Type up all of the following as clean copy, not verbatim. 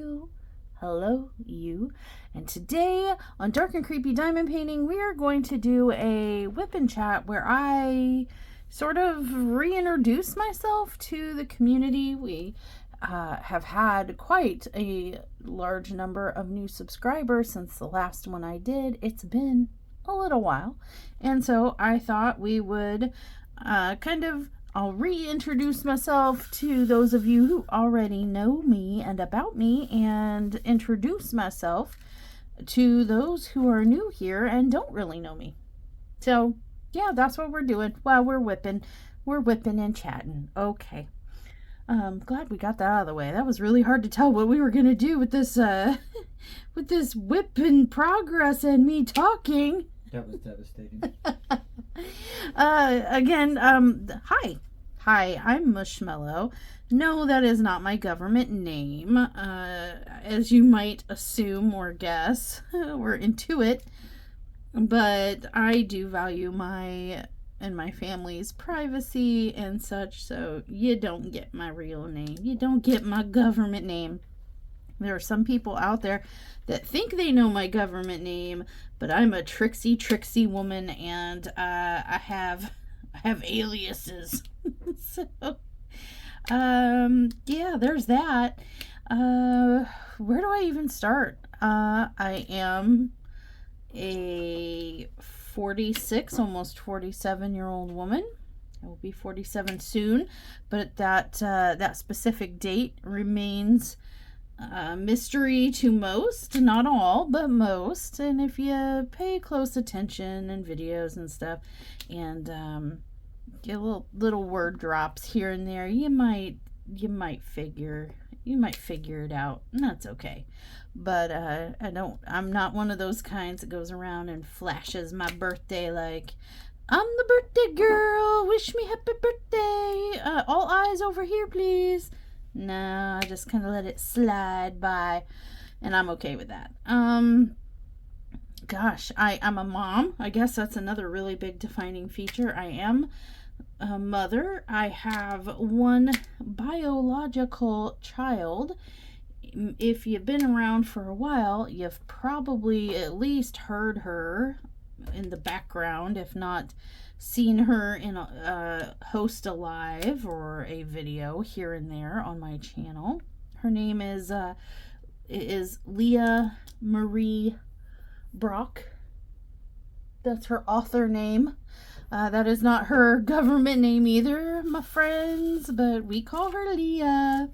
you. Hello, you. And today on Dark and Creepy Diamond Painting, we are going to do a WIP Chat where I sort of reintroduce myself to the community. We have had quite a large number of new subscribers since the last one I did. It's been a little while. And so I thought we would I'll reintroduce myself to those of you who already know me and about me, and introduce myself to those who are new here and don't really know me. So yeah, that's what we're doing while we're whipping and chatting. Okay. Glad we got that out of the way. That was really hard to tell what we were gonna do with this with this whip in progress and me talking. That was devastating. Hi, I'm Mushmellow. No, that is not my government name, as you might assume or guess or intuit, but I do value my and my family's privacy and such, so you don't get my real name. You don't get my government name. There are some people out there that think they know my government name, but I'm a tricksy woman, and I have aliases. So, yeah, there's that. Where do I even start? I am a 46, almost 47-year-old woman. I will be 47 soon, but that specific date remains mystery to most, not all, but most. And if you pay close attention in videos and stuff, and get little word drops here and there, you might figure it out, and that's okay. But I'm not one of those kinds that goes around and flashes my birthday like I'm the birthday girl, wish me happy birthday, all eyes over here please. No, I just kind of let it slide by, and I'm okay with that. Gosh, I'm a mom. I guess that's another really big defining feature. I am a mother. I have one biological child. If you've been around for a while, you've probably at least heard her in the background, if not seen her in a host a live or a video here and there on my channel. Her name is Leah Marie Brock. That's her author name. That is not her government name either, my friends, but we call her Leah,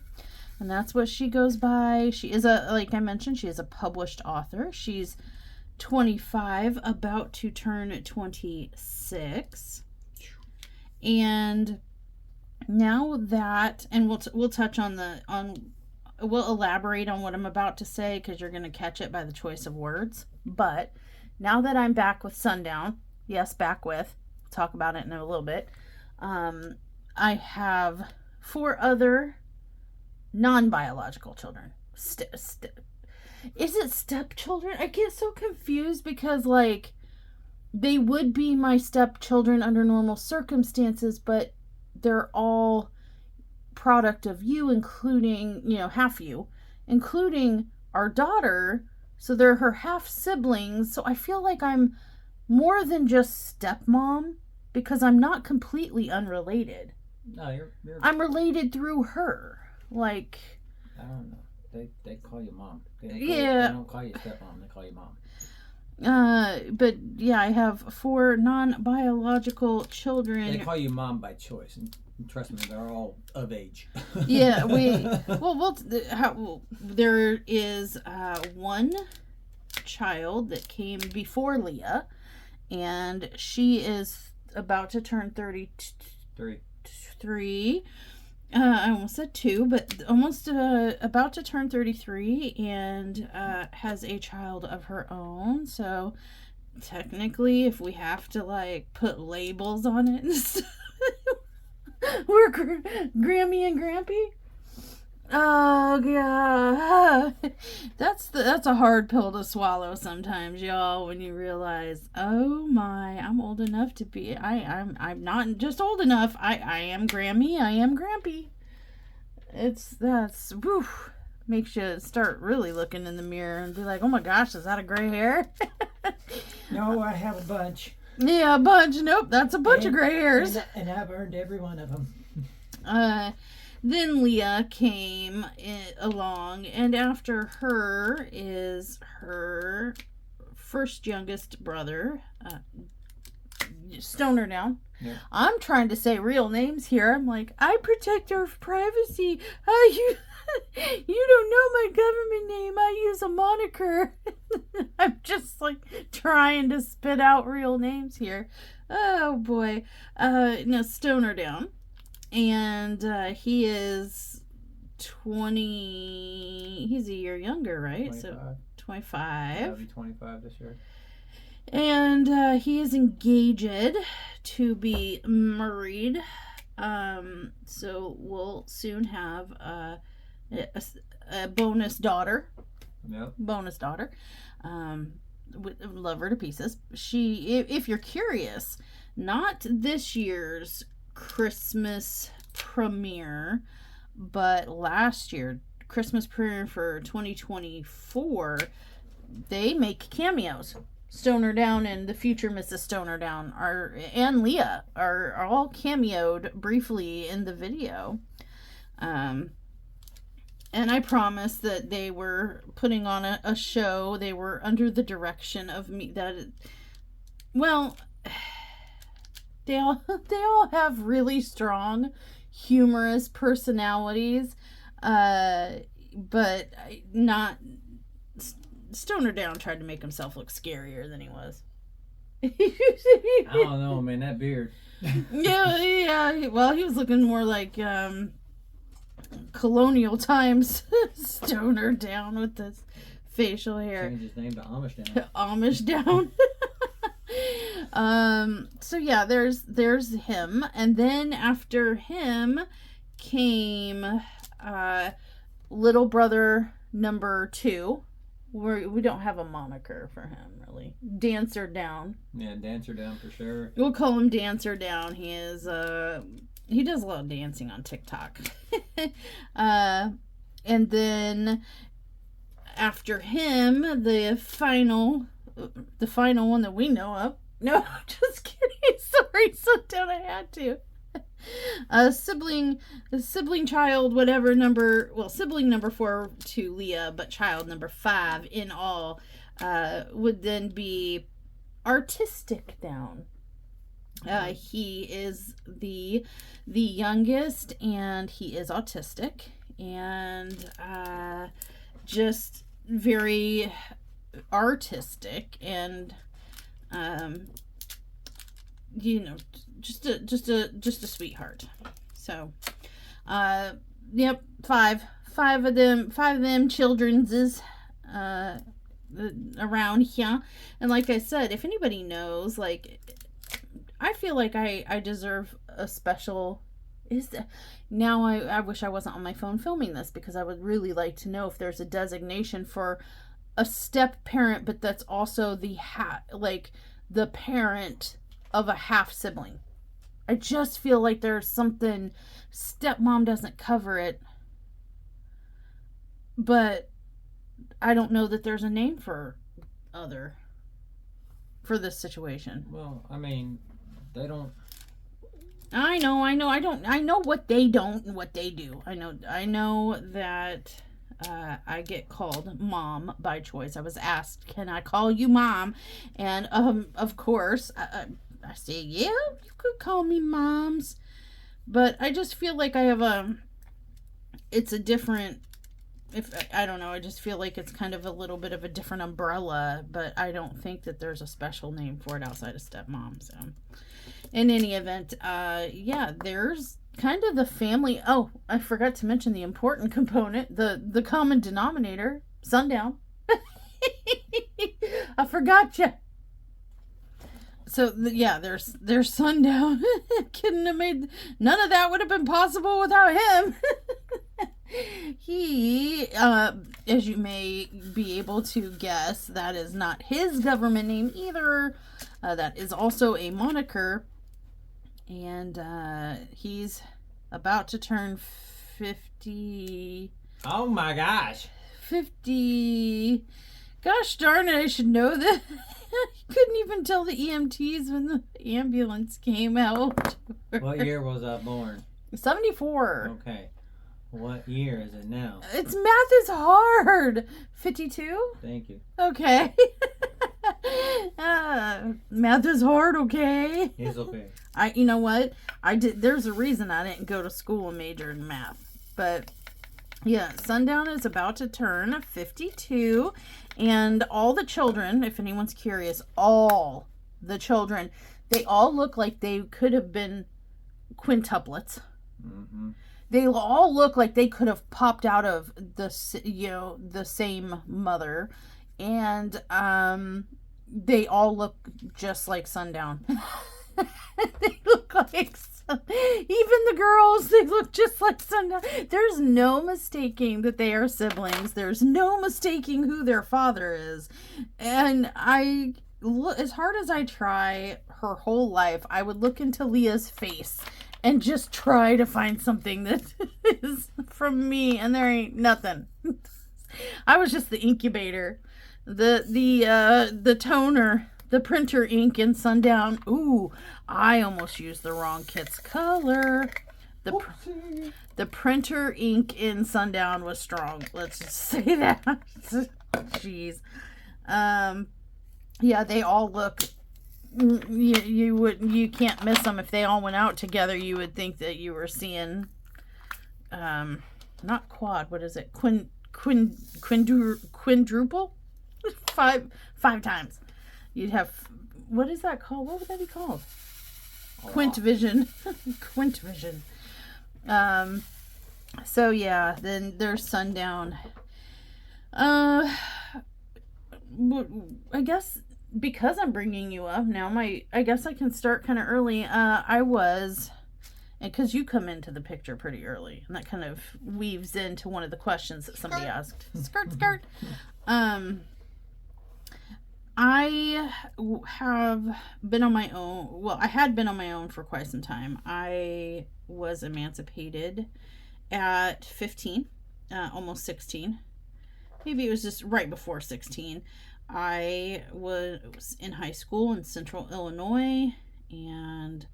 and that's what she goes by. She is like I mentioned, she is a published author. She's 25, about to turn 26, and now that, and we'll touch on we'll elaborate on what I'm about to say, because you're going to catch it by the choice of words. But now that I'm back with Sundown, yes, back with, we'll talk about it in a little bit, I have 4 other non-biological children. Is it stepchildren? I get so confused because, like, they would be my stepchildren under normal circumstances, but they're all product of you, including, half you, including our daughter. So they're her half siblings. So I feel like I'm more than just stepmom, because I'm not completely unrelated. No, you're I'm related through her. Like, I don't know. They call you mom. They don't call you stepmom. They call you mom. But yeah, I have 4 non-biological children. They call you mom by choice, and trust me, they're all of age. Yeah, there is one child that came before Leah, and she is about to turn 33. I almost said 2, but almost about to turn 33, and has a child of her own. So technically, if we have to like put labels on it and stuff, we're Grammy and Grampy. Oh god, that's a hard pill to swallow sometimes, y'all, when you realize, oh my, I'm old enough to be, I'm not just old enough, I am Grammy, I am Grampy. That's woof. makes you start really looking in the mirror and be like, oh my gosh, is that a gray hair? No, I have a bunch. Yeah, a bunch. Nope, that's a bunch of gray hairs. And I've earned every one of them. Then Leah came along, and after her is her first youngest brother, Stoner Down. Yeah. I'm trying to say real names here. I'm like, I protect our privacy. You don't know my government name. I use a moniker. I'm just like trying to spit out real names here. Oh boy. No, Stoner Down. And he is 20. He's a year younger, right? 25. So 25. I'll be 25 this year. And he is engaged to be married. So we'll soon have a bonus daughter. Yep. Bonus daughter. Love her to pieces. If you're curious, not this year's Christmas premiere, but last year, Christmas premiere for 2024, they make cameos. Stoner Down and the future Mrs. Stoner Down and Leah are all cameoed briefly in the video. And I promise that they were putting on a show. They were under the direction of me. They all have really strong, humorous personalities, but not. Stoner Down tried to make himself look scarier than he was. I don't know, man. That beard. Yeah. Well, he was looking more like colonial times Stoner Down with this facial hair. Changed his name to Amish Down. Amish Down. So yeah, there's him, and then after him came little brother number 2. We don't have a moniker for him, really. Dancer Down. Yeah, Dancer Down for sure. We'll call him Dancer Down. He is he does a lot of dancing on TikTok. And then after him, the final one that we know of. No, just kidding. Sorry, Sundown, I had to. Sibling child, sibling number 4 to Leah, but child number 5 in all, would then be Artistic Down. He is the youngest, and he is autistic, and just very artistic, and just a sweetheart. So, yep, five of them children's is around here. And like I said, if anybody knows, like, I feel like I deserve a special. Now I wish I wasn't on my phone filming this, because I would really like to know if there's a designation for a step parent, but that's also the parent of a half sibling. I just feel like there's something. Stepmom doesn't cover it, but I don't know that there's a name for this situation. Well, I mean, they don't. I know. I know what they don't and what they do. I know that I get called mom by choice. I was asked, "Can I call you mom?" And of course, I say, "Yeah, you could call me moms." But I just feel like I have it's a different. I don't know. I just feel like it's kind of a little bit of a different umbrella, but I don't think that there's a special name for it outside of stepmom. So, in any event, there's kind of the family. Oh, I forgot to mention the important component, the common denominator, Sundown. I forgot you. So there's Sundown. Couldn't have made none of that would have been possible without him. He, as you may be able to guess, that is not his government name either. That is also a moniker, and he's about to turn 50. Oh my gosh. 50. Gosh darn it, I should know that. I couldn't even tell the EMTs when the ambulance came out. What year was I born? 74. Okay. What year is it now? It's math is hard. 52? Thank you. Okay. Math is hard, okay? It's okay. You know what? There's a reason I didn't go to school and major in math. But yeah, Sundown is about to turn 52, and all the children, if anyone's curious, all the children, they all look like they could have been quintuplets. Mm-hmm. They all look like they could have popped out of the same mother, and they all look just like Sundown. They look like even the girls, they look just like Sundown. There's no mistaking that they are siblings. There's no mistaking who their father is. And I look, as hard as I try her whole life, I would look into Leah's face and just try to find something that is from me, and there ain't nothing. I was just the incubator, the toner, the printer ink in Sundown. Ooh, I almost used the wrong kit's color. The printer ink in Sundown was strong. Let's just say that. Jeez. Yeah, they all look. You can't miss them. If they all went out together, you would think that you were seeing, not quad. What is it? Quadruple? Five times. You'd have, what is that called? What would that be called? Quint vision. Quint vision. So yeah, then there's Sundown. I guess because I'm bringing you up now, I guess I can start kind of early. And because you come into the picture pretty early, and that kind of weaves into one of the questions that somebody asked. Skirt. I have been on my own. Well, I had been on my own for quite some time. I was emancipated at 15, almost 16. Maybe it was just right before 16. I was in high school in Central Illinois, and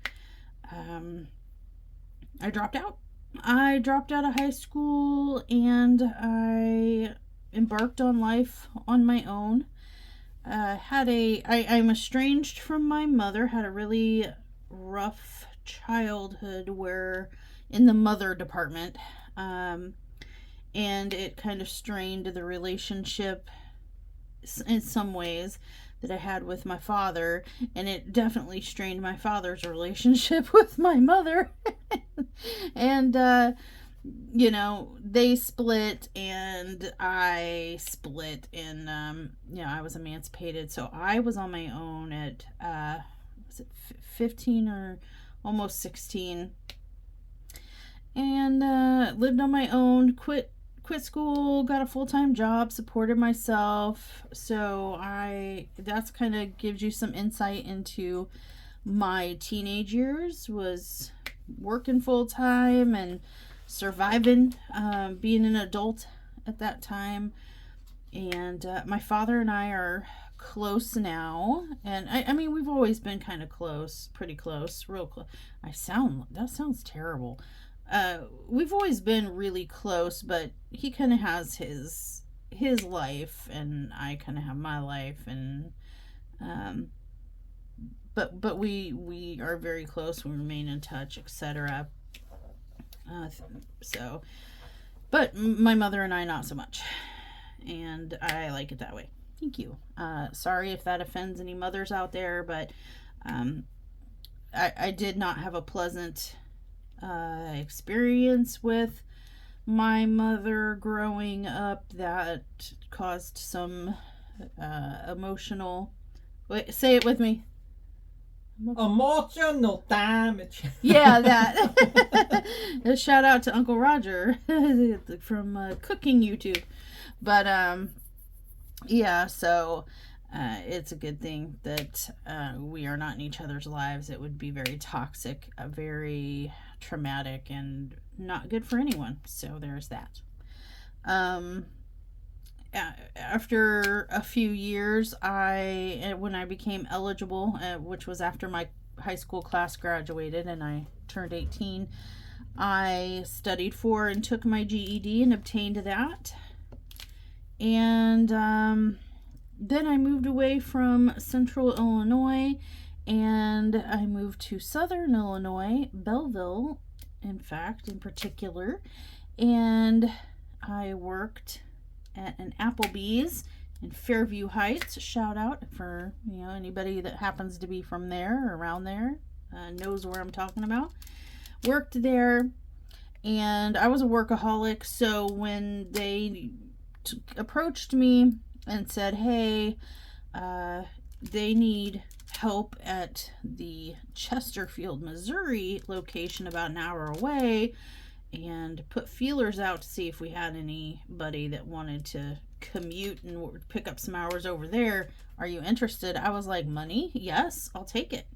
I dropped out. I dropped out of high school, and I embarked on life on my own. I'm estranged from my mother, had a really rough childhood in the mother department, and it kind of strained the relationship in some ways that I had with my father, and it definitely strained my father's relationship with my mother. And they split, and I split, and I was emancipated, so I was on my own at was it 15 or almost 16, and lived on my own, quit school, got a full-time job, supported myself. So that's kind of gives you some insight into my teenage years. Was working full-time and surviving, being an adult at that time. And my father and I are close now, and I mean, we've always been kind of close, pretty close, real close. That sounds terrible. We've always been really close, but he kind of has his life, and I kind of have my life, and but we are very close. We remain in touch, etc. But my mother and I, not so much, and I like it that way. Thank you. Sorry if that offends any mothers out there, but I did not have a pleasant experience with my mother growing up that caused some emotional. Wait, say it with me. Emotional damage. Yeah, that. A shout out to Uncle Roger from cooking YouTube. But yeah, so it's a good thing that we are not in each other's lives. It would be very toxic, very traumatic, and not good for anyone. So there's that. After a few years, when I became eligible, which was after my high school class graduated and I turned 18, I studied for and took my GED and obtained that. And then I moved away from central Illinois and I moved to southern Illinois, Belleville, in particular. And I worked at an Applebee's in Fairview Heights. Shout out for anybody that happens to be from there or around there, knows where I'm talking about. Worked there, and I was a workaholic. So when they approached me and said, "Hey, they need help at the Chesterfield, Missouri location, about an hour away," and put feelers out to see if we had anybody that wanted to commute and pick up some hours over there. Are you interested? I was like, money? Yes, I'll take it.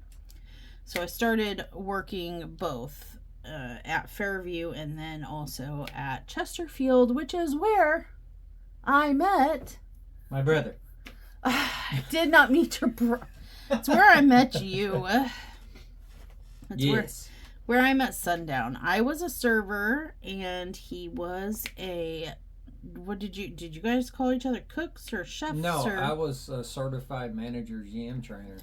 So I started working both at Fairview and then also at Chesterfield, which is where I met my brother. I did not meet your brother. That's where I met you. That's where I met Sundown. I was a server and he was did you guys call each other, cooks or chefs? No, I was a certified manager GM trainer.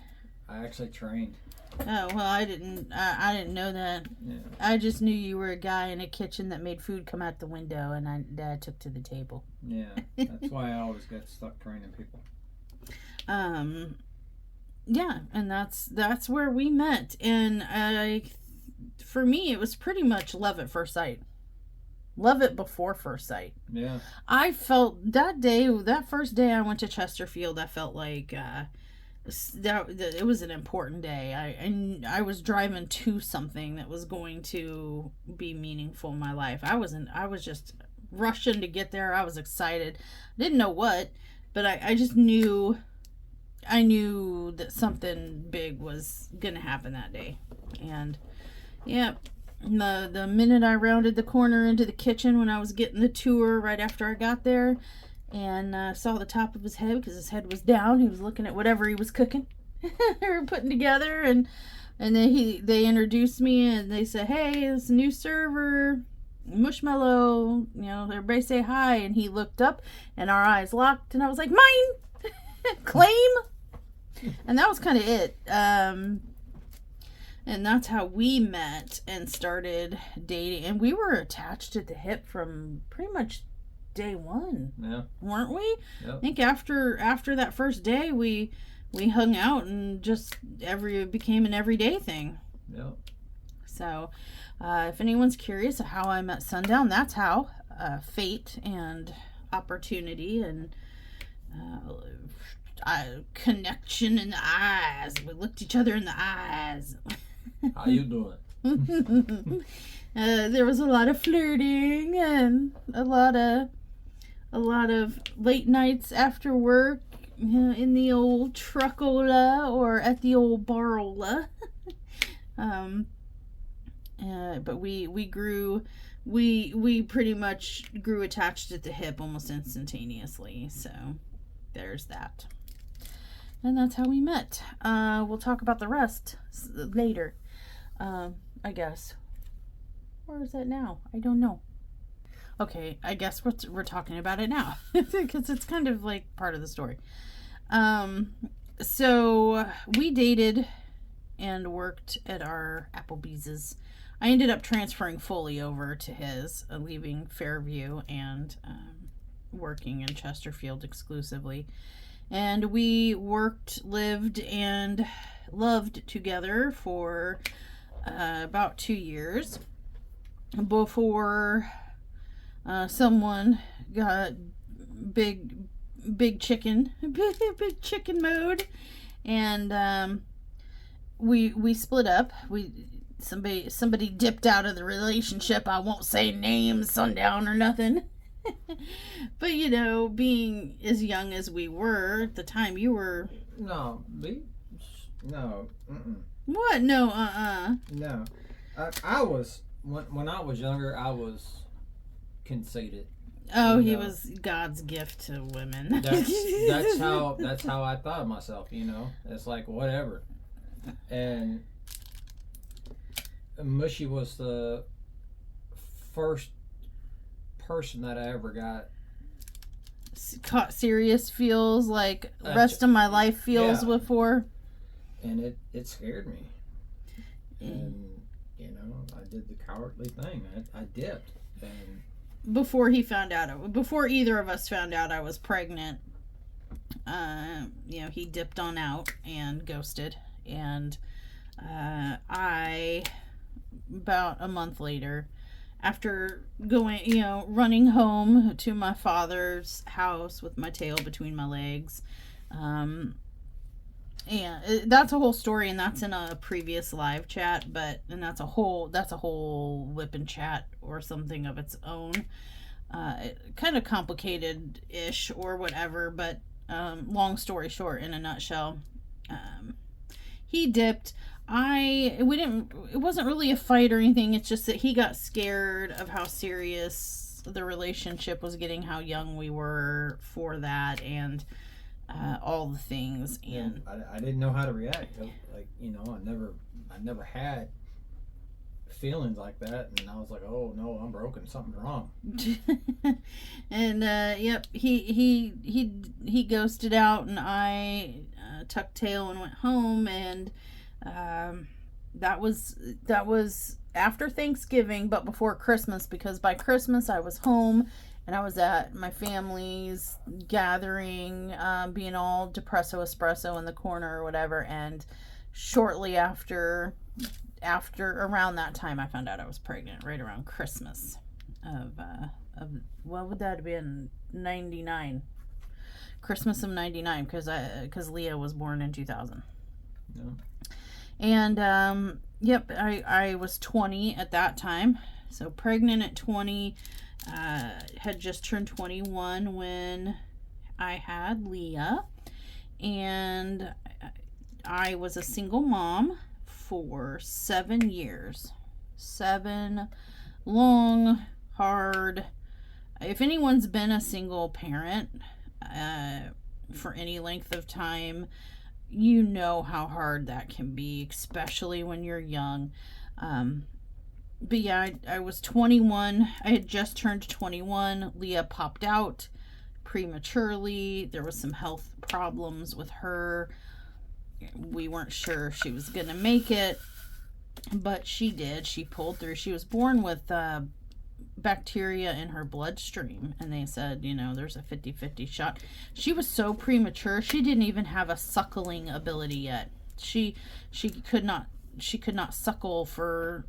I actually trained. Oh, well, I didn't know that. Yeah. I just knew you were a guy in a kitchen that made food come out the window and I took to the table. Yeah, that's why I always got stuck training people. Yeah, and that's where we met. And for me, it was pretty much love at first sight. Love it before first sight. Yeah. I felt that first day I went to Chesterfield, I felt like that it was an important day. I was driving to something that was going to be meaningful in my life. I was just rushing to get there. I was excited. I didn't know what, but I just knew. I knew that something big was gonna happen that day. And yeah, the minute I rounded the corner into the kitchen when I was getting the tour right after I got there, and saw the top of his head because his head was down. He was looking at whatever he was cooking. They were putting together, and then they introduced me and they said, "Hey, this new server, Mushmellow. Everybody say hi." And he looked up, and our eyes locked, and I was like, "Mine, claim." And that was kind of it. And that's how we met and started dating. And we were attached at the hip from pretty much day one. Yeah. Weren't we? Yep. I think after that first day, we hung out and just became an everyday thing. Yep. So, if anyone's curious of how I met Sundown, that's how. Fate and opportunity and connection in the eyes. We looked each other in the eyes. How you doing? There was a lot of flirting and a lot of late nights after work in the old truckola or at the old barola. But we pretty much grew attached at the hip almost instantaneously. So there's that. And that's how we met. We'll talk about the rest later, I guess. Or is that now? I don't know. Okay, I guess we're talking about it now. Because it's kind of like part of the story. So we dated and worked at our Applebee's. I ended up transferring fully over to his, leaving Fairview and working in Chesterfield exclusively. And we worked, lived, and loved together for about 2 years before someone got big chicken mode, and we split up. Somebody dipped out of the relationship. I won't say names, Sundown or nothing. But being as young as we were at the time, you were no. What? No. No. I was when I was younger. I was conceited. Oh, he was God's gift to women. That's how I thought of myself. It's like whatever. And Mushy was the first person that I ever got caught serious feels like rest of my life feels before. And it scared me. And I did the cowardly thing. I dipped. And before either of us found out I was pregnant, he dipped on out and ghosted. And I, about a month later, after running home to my father's house with my tail between my legs, and that's a whole story, and that's in a previous live chat, and that's a whole WIP Chat or something of its own. Kind of complicated-ish or whatever, but long story short, in a nutshell, he dipped. It wasn't really a fight or anything. It's just that he got scared of how serious the relationship was getting, how young we were for that, and all the things. And I didn't know how to react. Like, I never had feelings like that, and I was like, oh no, I'm broken, something's wrong. And yep, he ghosted out, and I tucked tail and went home, and that was after Thanksgiving, but before Christmas, because by Christmas I was home and I was at my family's gathering, being all depresso espresso in the corner or whatever, and shortly after around that time I found out I was pregnant, right around Christmas of what would that have been, 99, Christmas of 99, because Leah was born in 2000. Yeah. And yep, I was 20 at that time, so pregnant at 20. Had just turned 21 when I had Leah, and I was a single mom for 7 years. 7 long, hard. If anyone's been a single parent for any length of time, you know how hard that can be, especially when you're young. But yeah, I was 21. I had just turned 21. Leah popped out prematurely. There was some health problems with her. We weren't sure if she was going to make it, but she did. She pulled through. She was born with bacteria in her bloodstream, and they said, there's a 50-50 shot. She was so premature, she didn't even have a suckling ability yet. She could not suckle for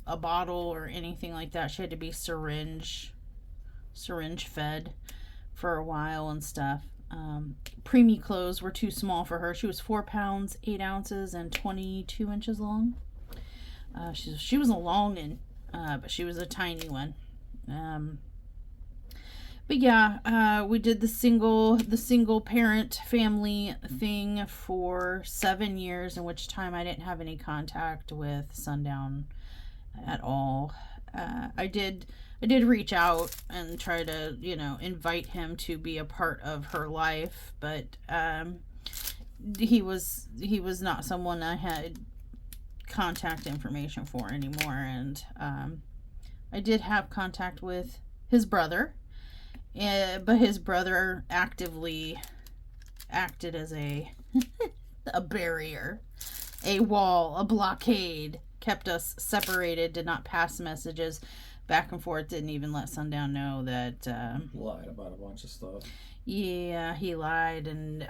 a bottle or anything like that. She had to be syringe fed for a while and stuff. Preemie clothes were too small for her. She was 4 pounds 8 ounces and 22 inches long. She was a longin', but she was a tiny one. But yeah, we did the single parent family thing for 7 years, in which time I didn't have any contact with Sundown at all. I did reach out and try to, invite him to be a part of her life, but he was not someone I had contact information for anymore. And I did have contact with his brother, but his brother actively acted as a barrier, a wall, a blockade, kept us separated, did not pass messages back and forth, didn't even let Sundown know that... lied about a bunch of stuff. Yeah, he lied and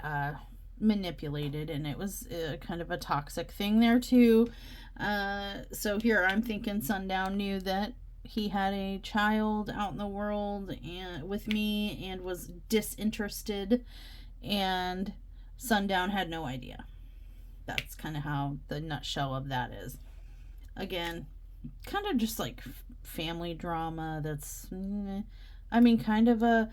manipulated, and it was kind of a toxic thing there too. So here I'm thinking Sundown knew that he had a child out in the world and with me and was disinterested, and Sundown had no idea. That's kind of how the nutshell of that is. Again, kind of just like family drama. That's, kind of a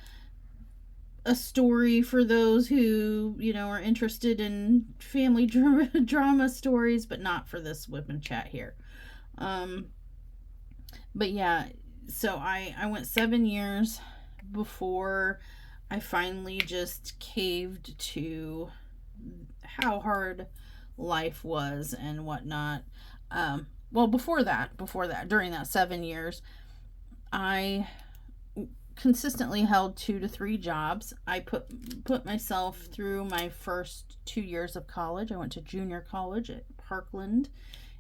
story for those who, are interested in family drama stories, but not for this WIP Chat here. But yeah, so I went 7 years before I finally just caved to how hard life was and whatnot. Well, before that, during that 7 years, I consistently held 2 to 3 jobs. I put myself through my first 2 years of college. I went to junior college at Parkland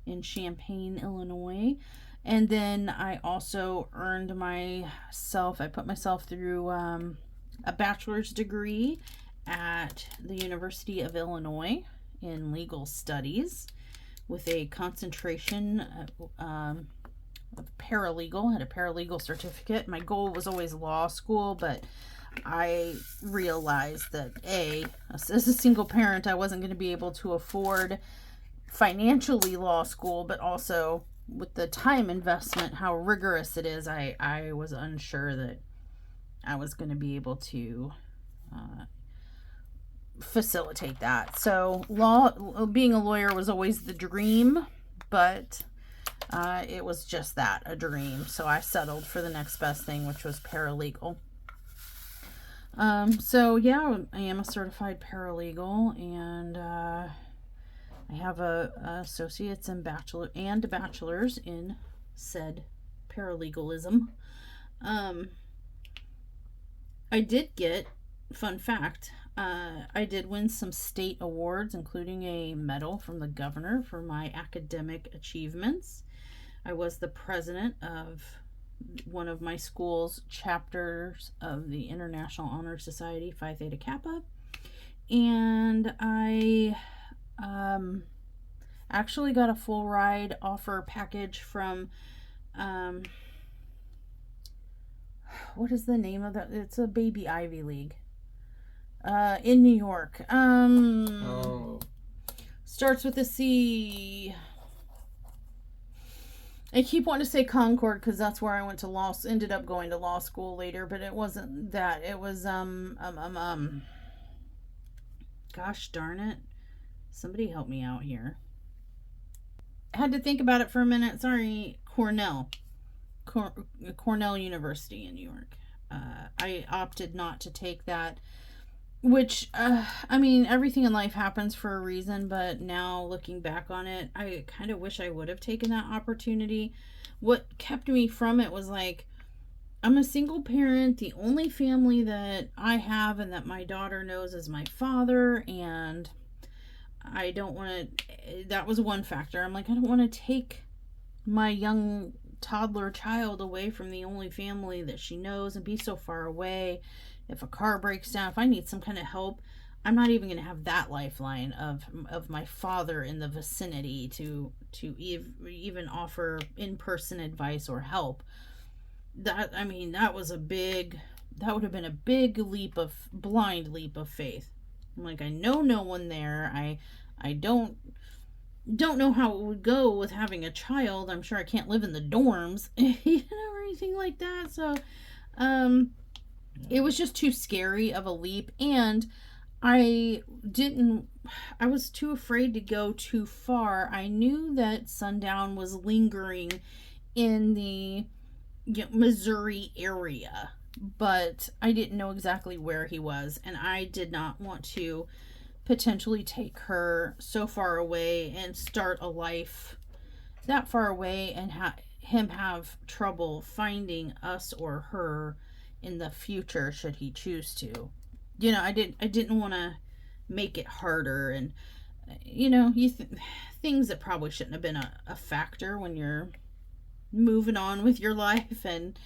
in Champaign, Illinois. And then I also I put myself through a bachelor's degree at the University of Illinois in legal studies with a concentration of paralegal. I had a paralegal certificate. My goal was always law school, but I realized that as a single parent, I wasn't going to be able to afford financially law school, but also with the time investment, how rigorous it is, I was unsure that I was going to be able to facilitate that. So being a lawyer was always the dream, but it was just that, a dream. So I settled for the next best thing, which was paralegal. So yeah, I am a certified paralegal, and I have a associate's and bachelor's in said paralegalism. I did get, fun fact, I did win some state awards, including a medal from the governor for my academic achievements. I was the president of one of my school's chapters of the International Honor Society, Phi Theta Kappa. And I actually got a full ride offer package from what is the name of that? It's a baby Ivy League in New York. Starts with a C. I keep wanting to say Concord because that's where I went to ended up going to law school later, but it wasn't that. It was gosh darn it. Somebody help me out here. I had to think about it for a minute. Sorry, Cornell University in New York. I opted not to take that, which, I mean, everything in life happens for a reason, but now looking back on it, I kind of wish I would have taken that opportunity. What kept me from it was like, I'm a single parent. The only family that I have and that my daughter knows is my father, and I don't want to, that was one factor. I'm like, I don't want to take my young toddler child away from the only family that she knows and be so far away. If a car breaks down, if I need some kind of help, I'm not even going to have that lifeline of my father in the vicinity to even offer in-person advice or help. That would have been a big blind leap of faith. I'm like, I know no one there. I don't know how it would go with having a child. I'm sure I can't live in the dorms, or anything like that. So, it was just too scary of a leap, and I was too afraid to go too far. I knew that Sundown was lingering in the Missouri area, but I didn't know exactly where he was, and I did not want to potentially take her so far away and start a life that far away and him have trouble finding us or her in the future should he choose to. I didn't want to make it harder, and things that probably shouldn't have been a factor when you're moving on with your life and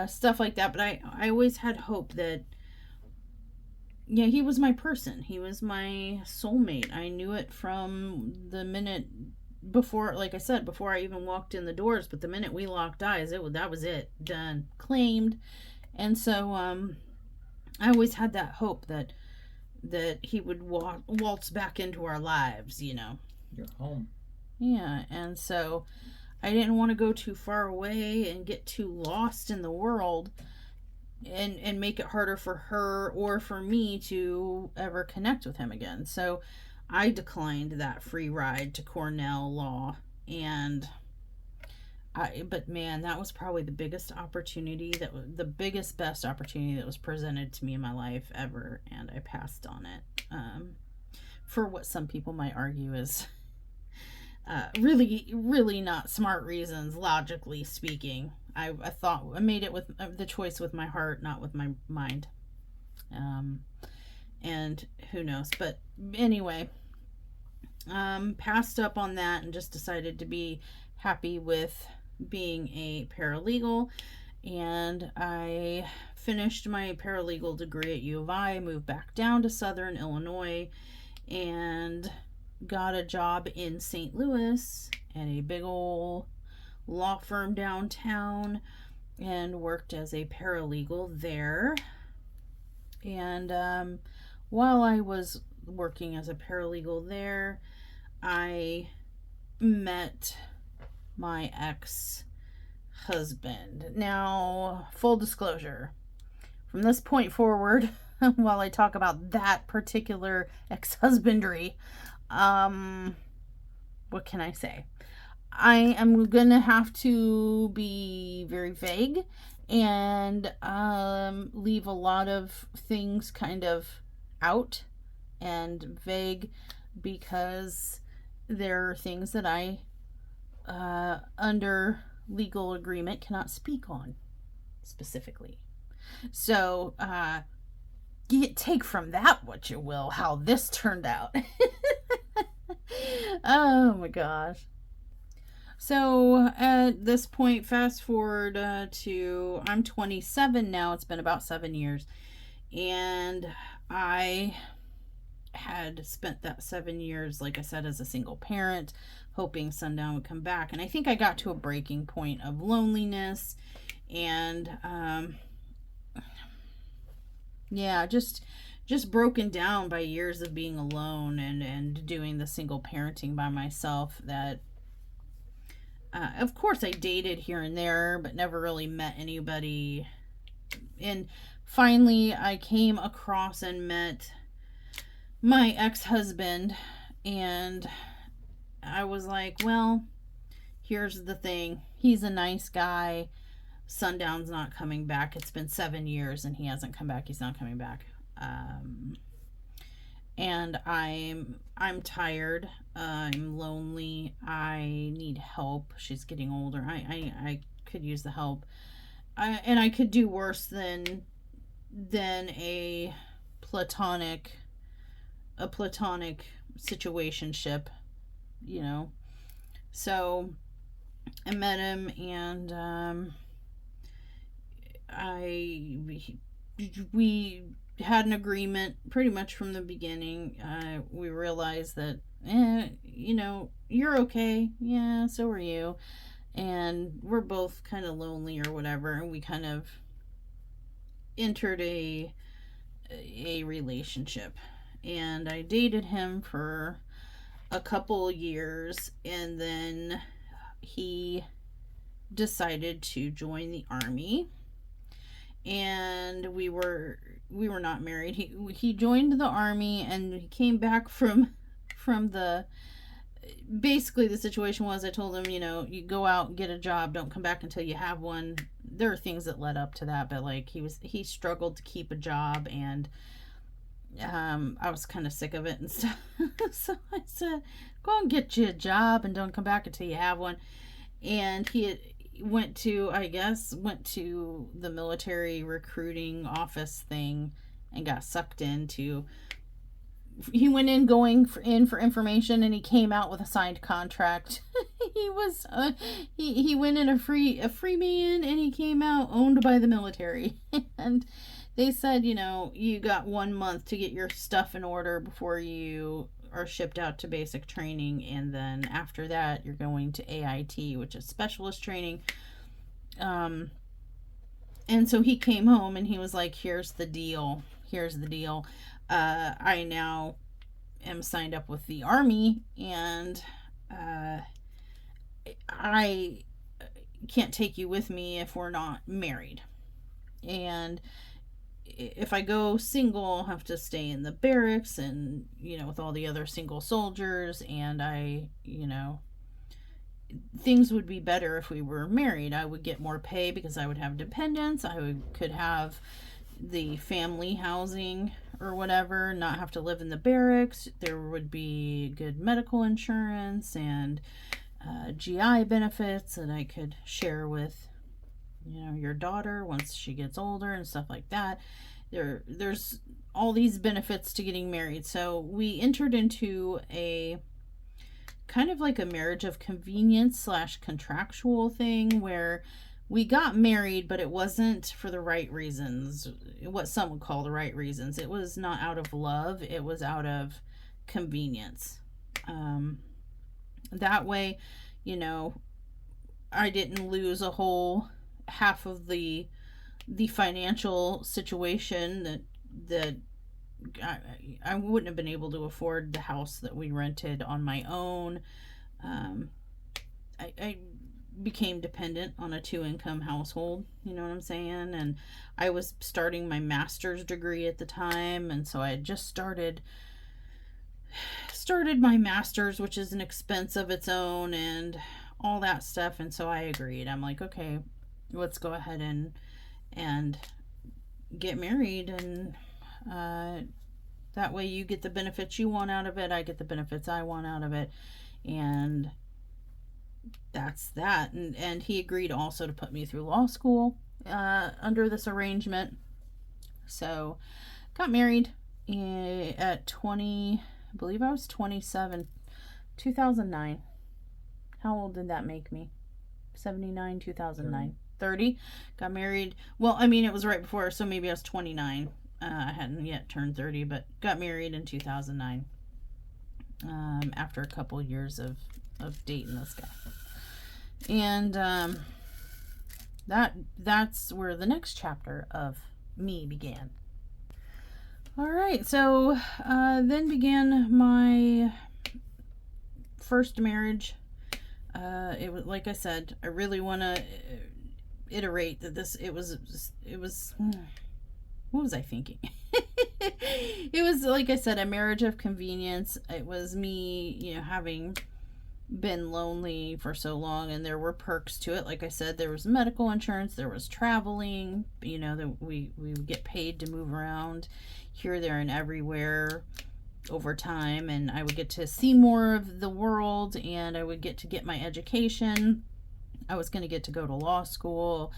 stuff like that. But I always had hope that he was my person. He was my soulmate. I knew it from the minute before, like I said, before I even walked in the doors. But the minute we locked eyes, that was it. Done. Claimed. And so I always had that hope that he would waltz back into our lives, Your home. Yeah, and so I didn't want to go too far away and get too lost in the world and make it harder for her or for me to ever connect with him again. So I declined that free ride to Cornell Law, and But man, that was probably the biggest opportunity the biggest, best opportunity that was presented to me in my life ever. And I passed on it. For what some people might argue is really, really not smart reasons, logically speaking. I thought I made it with the choice with my heart, not with my mind. And who knows? But anyway, passed up on that and just decided to be happy with being a paralegal. And I finished my paralegal degree at U of I, moved back down to Southern Illinois, and got a job in St. Louis at a big old law firm downtown, and worked as a paralegal there. And while I was working as a paralegal there, I met my ex-husband. Now, full disclosure, from this point forward, while I talk about that particular ex-husbandry, what can I say? I am gonna have to be very vague and leave a lot of things kind of out and vague, because there are things that I under legal agreement cannot speak on specifically. So take from that what you will, how this turned out. Oh my gosh. So at this point, fast forward to I'm 27 now. It's been about 7 years, and I had spent that 7 years, like I said, as a single parent, hoping Sundown would come back. And I think I got to a breaking point of loneliness and just broken down by years of being alone and doing the single parenting by myself. That of course I dated here and there, but never really met anybody. And finally I came across and met my ex-husband, and I was like, well, here's the thing. He's a nice guy. Sundown's not coming back. It's been 7 years and he hasn't come back. He's not coming back. And I'm tired. I'm lonely. I need help. She's getting older. I could use the help. And I could do worse than a platonic situationship, you know. So I met him, and we had an agreement pretty much from the beginning. We realized that, you know, you're okay. Yeah, so are you. And we're both kind of lonely or whatever. And we kind of entered a relationship. And I dated him for a couple years, and then he decided to join the army. And we were not married. He joined the army, and he came back from the, basically the situation was, I told him, you know, you go out and get a job, don't come back until you have one. There are things that led up to that, but like he struggled to keep a job, and I was kind of sick of it and stuff. So I said, go and get you a job and don't come back until you have one. And he went to the military recruiting office thing and got sucked into. He went in in for information, and he came out with a signed contract. He was he went in a free man, and he came out owned by the military. And they said, you know, you got 1 month to get your stuff in order before you are shipped out to basic training, and then after that you're going to AIT, which is specialist training. And so he came home and he was like, here's the deal. I now am signed up with the army, and I can't take you with me if we're not married. And if I go single, I'll have to stay in the barracks and, you know, with all the other single soldiers. And I, you know, things would be better if we were married. I would get more pay because I would have dependents. Could have the family housing or whatever, not have to live in the barracks. There would be good medical insurance and GI benefits that I could share with, your daughter once she gets older and stuff like that. There's all these benefits to getting married. So we entered into a kind of like a marriage of convenience / contractual thing where we got married, but it wasn't for the right reasons, what some would call the right reasons. It was not out of love, it was out of convenience. That way, I didn't lose a whole half of the financial situation that I wouldn't have been able to afford the house that we rented on my own. I became dependent on a 2-income household, you know what I'm saying? And I was starting my master's degree at the time, and so I had just started my master's, which is an expense of its own and all that stuff. And so I agreed. I'm like, okay, let's go ahead and get married, and that way you get the benefits you want out of it, I get the benefits I want out of it, and that's that. And he agreed also to put me through law school under this arrangement. So got married at 20, I believe I was 27, 2009. How old did that make me? 79, 2009. 30. Got married. Well, I mean, it was right before, so maybe I was 29. I hadn't yet turned 30, but got married in 2009. After a couple years of dating this guy. And that's where the next chapter of me began. All right, so then began my first marriage. It was, like I said, I really want to iterate that it was what was I thinking? It was, like I said, a marriage of convenience. It was me, having been lonely for so long, and there were perks to it. Like I said, there was medical insurance, there was traveling, that we would get paid to move around here, there, and everywhere over time, and I would get to see more of the world, and I would get to get my education. I was going to get to go to law school.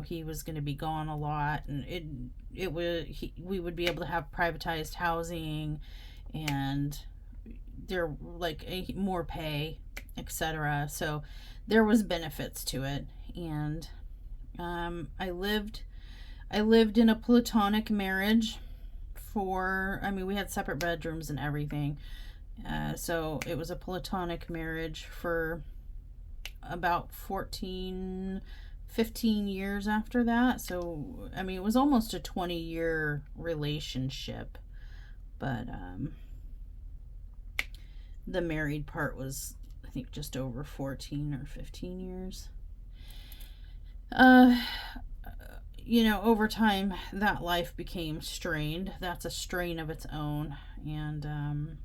He was going to be gone a lot, and we would be able to have privatized housing, and there more pay, etc. So there was benefits to it, and I lived in a platonic marriage we had separate bedrooms and everything. So it was a platonic marriage for about 15 years after that. So, it was almost a 20-year relationship. But the married part was, I think, just over 14 or 15 years. Over time, that life became strained. That's a strain of its own. And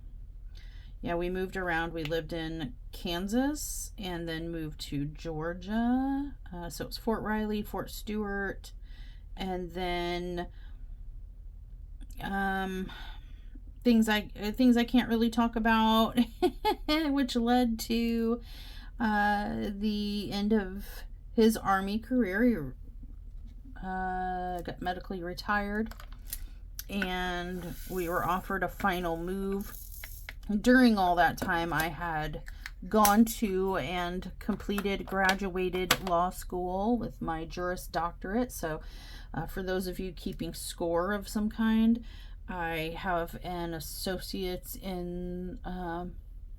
we moved around. We lived in Kansas and then moved to Georgia. So it was Fort Riley, Fort Stewart, and then things I can't really talk about, which led to the end of his Army career. He got medically retired, and we were offered a final move. During all that time, I had gone to and graduated law school with my Juris Doctorate. So for those of you keeping score of some kind, I have an associate's in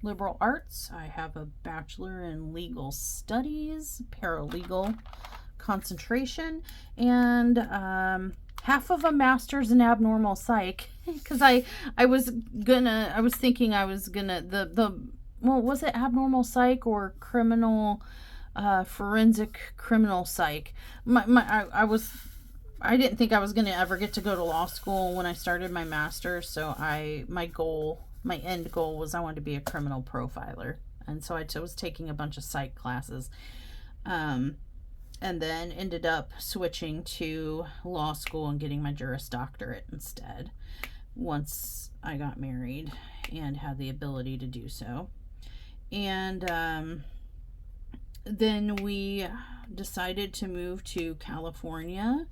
liberal arts. I have a bachelor in legal studies, paralegal concentration, and half of a master's in abnormal psych, because I was thinking was it abnormal psych or criminal forensic criminal psych? I didn't think I was gonna ever get to go to law school when I started my master's, so my end goal was I wanted to be a criminal profiler. and so I was taking a bunch of psych classes, and then ended up switching to law school and getting my Juris Doctorate instead once I got married and had the ability to do so. And then we decided to move to California,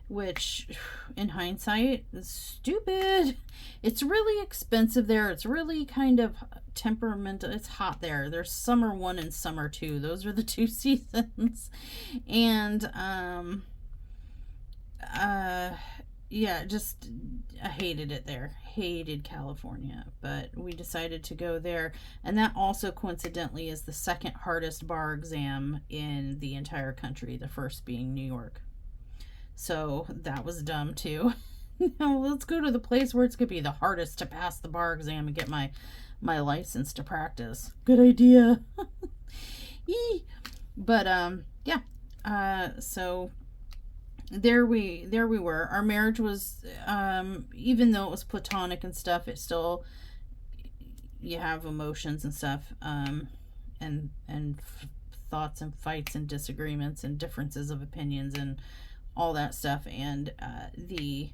which in hindsight is stupid. It's really expensive there. It's really kind of temperamental. It's hot there. There's summer 1 and summer 2. Those are the 2 seasons. And yeah, just I hated it there. Hated California, but we decided to go there, and that also coincidentally is the second hardest bar exam in the entire country, the first being New York. So that was dumb too. No, let's go to the place where it's gonna be the hardest to pass the bar exam and get my license to practice. Good idea. But yeah, so there we were. Our marriage was, even though it was platonic and stuff, it still, you have emotions and stuff, and thoughts and fights and disagreements and differences of opinions and all that stuff. And the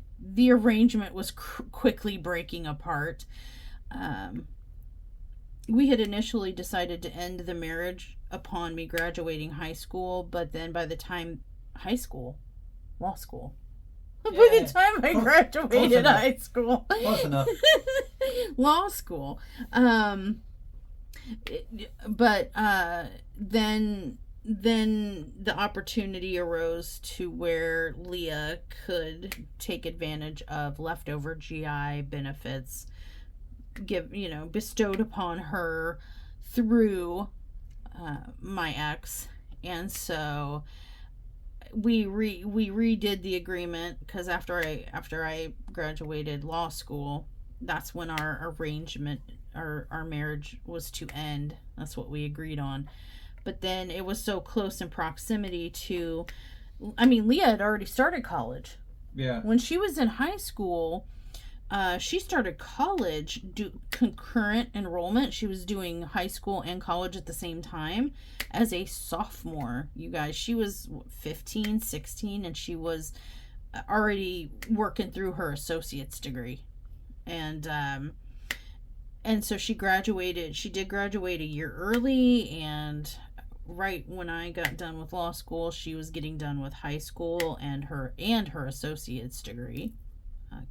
arrangement was quickly breaking apart. We had initially decided to end the marriage upon me graduating high school, but then by the time law school. Yeah. By the time I graduated high school. Close enough. Law school. But then the opportunity arose to where Leah could take advantage of leftover GI benefits bestowed upon her through my ex. And so we redid the agreement, because after I graduated law school, that's when our arrangement, our marriage was to end. That's what we agreed on. But then it was so close in proximity to, Leah had already started college. Yeah. When she was in high school, she started college, concurrent enrollment. She was doing high school and college at the same time as a sophomore. You guys, she was 15, 16, and she was already working through her associate's degree. And so she did graduate a year early, and right when I got done with law school, she was getting done with high school and her associate's degree.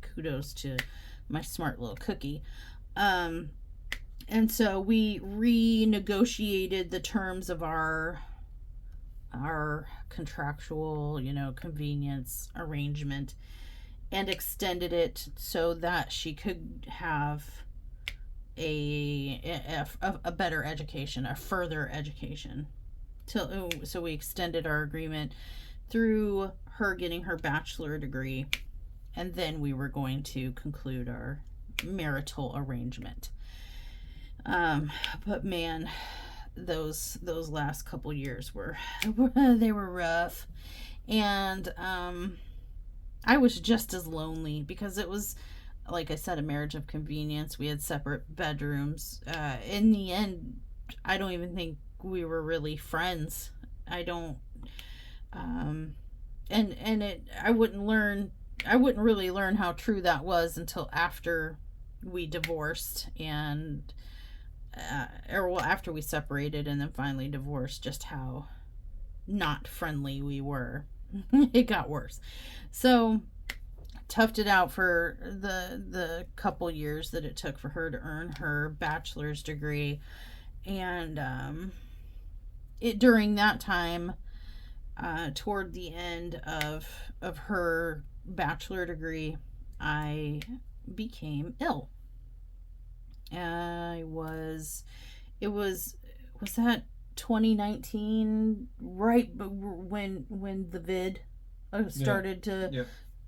Kudos to my smart little cookie. And so we renegotiated the terms of our contractual, convenience arrangement, and extended it so that she could have a better education, a further education. So we extended our agreement through her getting her bachelor degree, and then we were going to conclude our marital arrangement. But man, those last couple years were rough, and I was just as lonely, because it was, like I said, a marriage of convenience. We had separate bedrooms. In the end, I don't even think we were really friends. I don't, I wouldn't really learn how true that was until after we divorced, and after we separated and then finally divorced, just how not friendly we were. It got worse. So toughed it out for the couple years that it took for her to earn her bachelor's degree. And during that time, toward the end of her bachelor degree, I became ill. Was that 2019, right when the vid started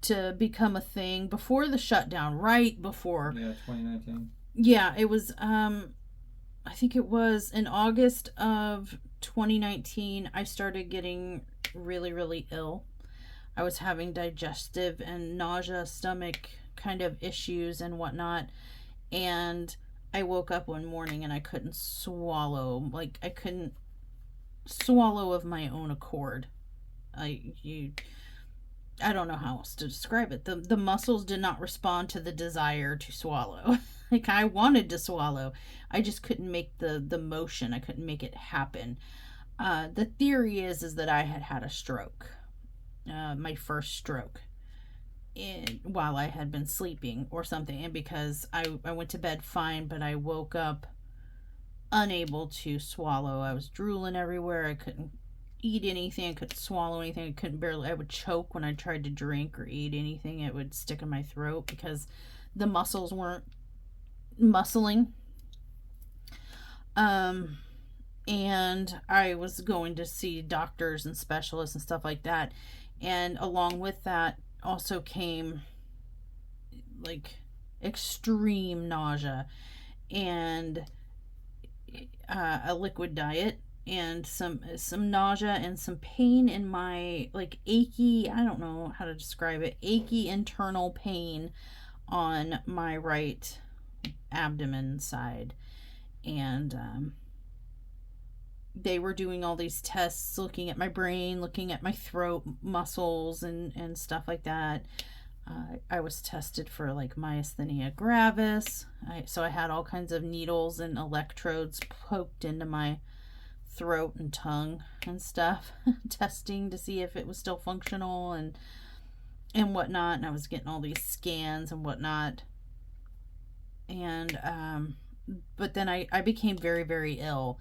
to become a thing, before the shutdown, right before. Yeah, 2019. Yeah, it was, I think it was in August of 2019, I started getting really, really ill. I was having digestive and nausea, stomach kind of issues and whatnot. And I woke up one morning and I couldn't swallow. Like, I couldn't swallow of my own accord. I don't know how else to describe it. The muscles did not respond to the desire to swallow. Like, I wanted to swallow. I just couldn't make the motion. I couldn't make it happen. The theory is that I had a stroke. My first stroke. While I had been sleeping or something. And because I went to bed fine, but I woke up unable to swallow. I was drooling everywhere. I couldn't eat anything. I couldn't swallow anything. I would choke when I tried to drink or eat anything. It would stick in my throat because the muscles weren't muscling. And I was going to see doctors and specialists and stuff like that. And along with that also came like extreme nausea and a liquid diet and some nausea and some pain in my, like, achy, I don't know how to describe it, achy internal pain on my right abdomen side. And they were doing all these tests, looking at my brain, looking at my throat muscles and stuff like that. I was tested for, like, myasthenia gravis. So I had all kinds of needles and electrodes poked into my throat and tongue and stuff, testing to see if it was still functional and whatnot. And I was getting all these scans and whatnot. And but then I became very, very ill.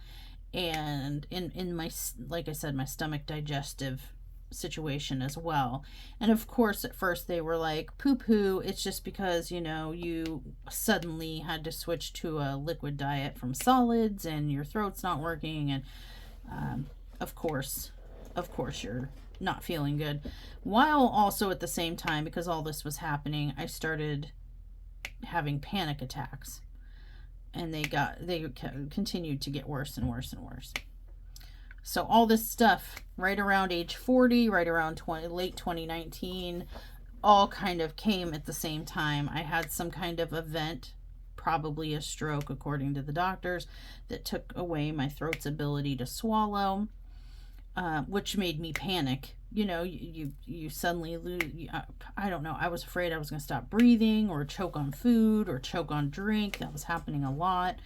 And in my, like I said, my stomach digestive situation as well. And of course, at first they were like, poo-poo, it's just because, you suddenly had to switch to a liquid diet from solids and your throat's not working. And of course you're not feeling good. While also at the same time, because all this was happening, I started having panic attacks. And they continued to get worse and worse and worse. So all this stuff right around age 40, right around late 2019, all kind of came at the same time. I had some kind of event, probably a stroke according to the doctors, that took away my throat's ability to swallow, which made me panic. You suddenly lose, I don't know, I was afraid I was going to stop breathing or choke on food or choke on drink. That was happening a lot.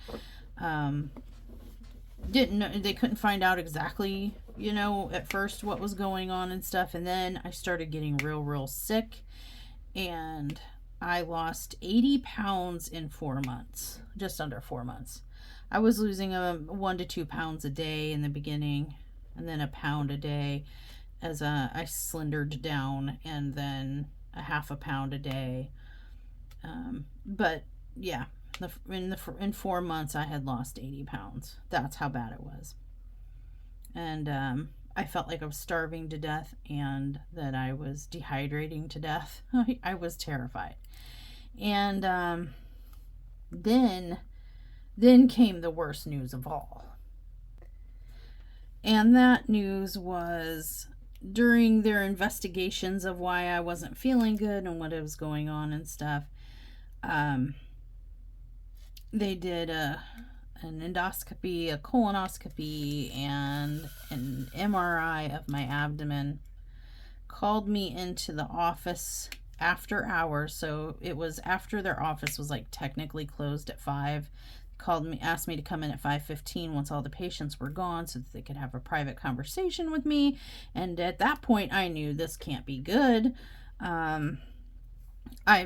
Didn't know, they couldn't find out exactly, at first what was going on and stuff. And then I started getting real sick, and I lost 80 pounds in 4 months, just under 4 months. I was losing 1 to 2 pounds a day in the beginning, and then a pound a day as I slendered down, and then a half a pound a day. But yeah, in 4 months I had lost 80 pounds. That's how bad it was. And I felt like I was starving to death and that I was dehydrating to death. I was terrified. And then came the worst news of all. And that news was, during their investigations of why I wasn't feeling good and what was going on and stuff, they did an endoscopy, a colonoscopy, and an MRI of my abdomen. Called me into the office after hours, so it was after their office was, like, technically closed at 5. Called me, asked me to come in at 5:15 once all the patients were gone so that they could have a private conversation with me. And at that point I knew this can't be good. I've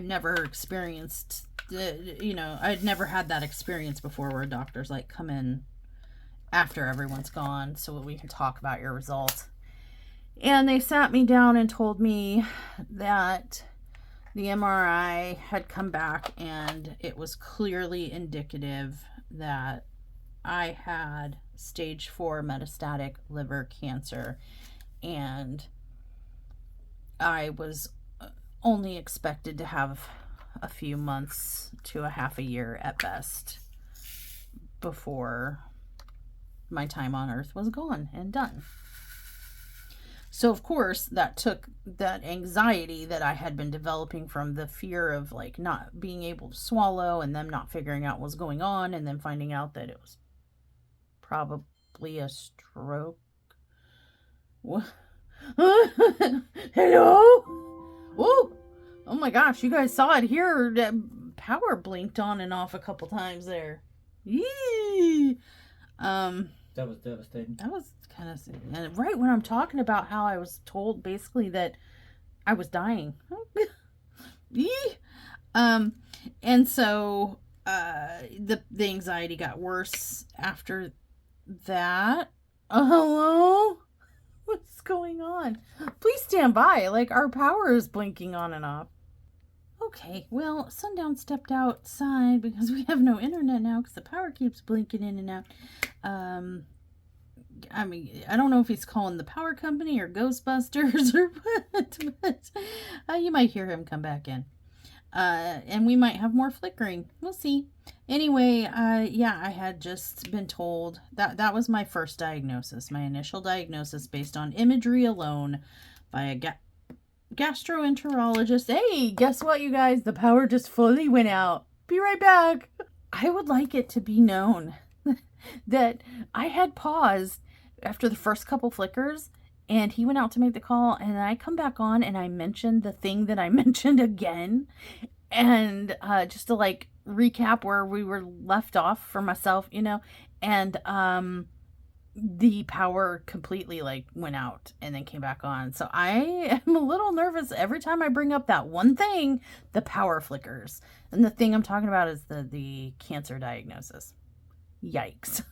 never experienced I'd never had that experience before where doctors, like, come in after everyone's gone so that we can talk about your results. And they sat me down and told me that the MRI had come back and it was clearly indicative that I had stage 4 metastatic liver cancer, and I was only expected to have a few months to a half a year at best before my time on earth was gone and done. So, of course, that took that anxiety that I had been developing from the fear of like not being able to swallow and them not figuring out what was going on and then finding out that it was probably a stroke. What? Hello? Oh, oh my gosh, you guys saw it here. Power blinked on and off a couple times there. Yee. That was devastating. That was kind of, and right when I'm talking about how I was told basically that I was dying. And so the anxiety got worse after that. Hello? What's going on? Please stand by. Like, our power is blinking on and off. Okay, well, Sundown stepped outside because we have no internet now because the power keeps blinking in and out. I mean, I don't know if he's calling the power company or Ghostbusters or what, but you might hear him come back in. And we might have more flickering. We'll see. Anyway, yeah, I had just been told that was my first diagnosis, my initial diagnosis based on imagery alone by a gastroenterologist. Hey, guess what, you guys? The power just fully went out. Be right back. I would like it to be known that I had paused after the first couple flickers and he went out to make the call and I come back on and I mentioned the thing that I mentioned again. And just to like recap where we were left off for myself, you know, and the power completely like went out and then came back on. So I am a little nervous every time I bring up that one thing, the power flickers. And the thing I'm talking about is the cancer diagnosis. Yikes.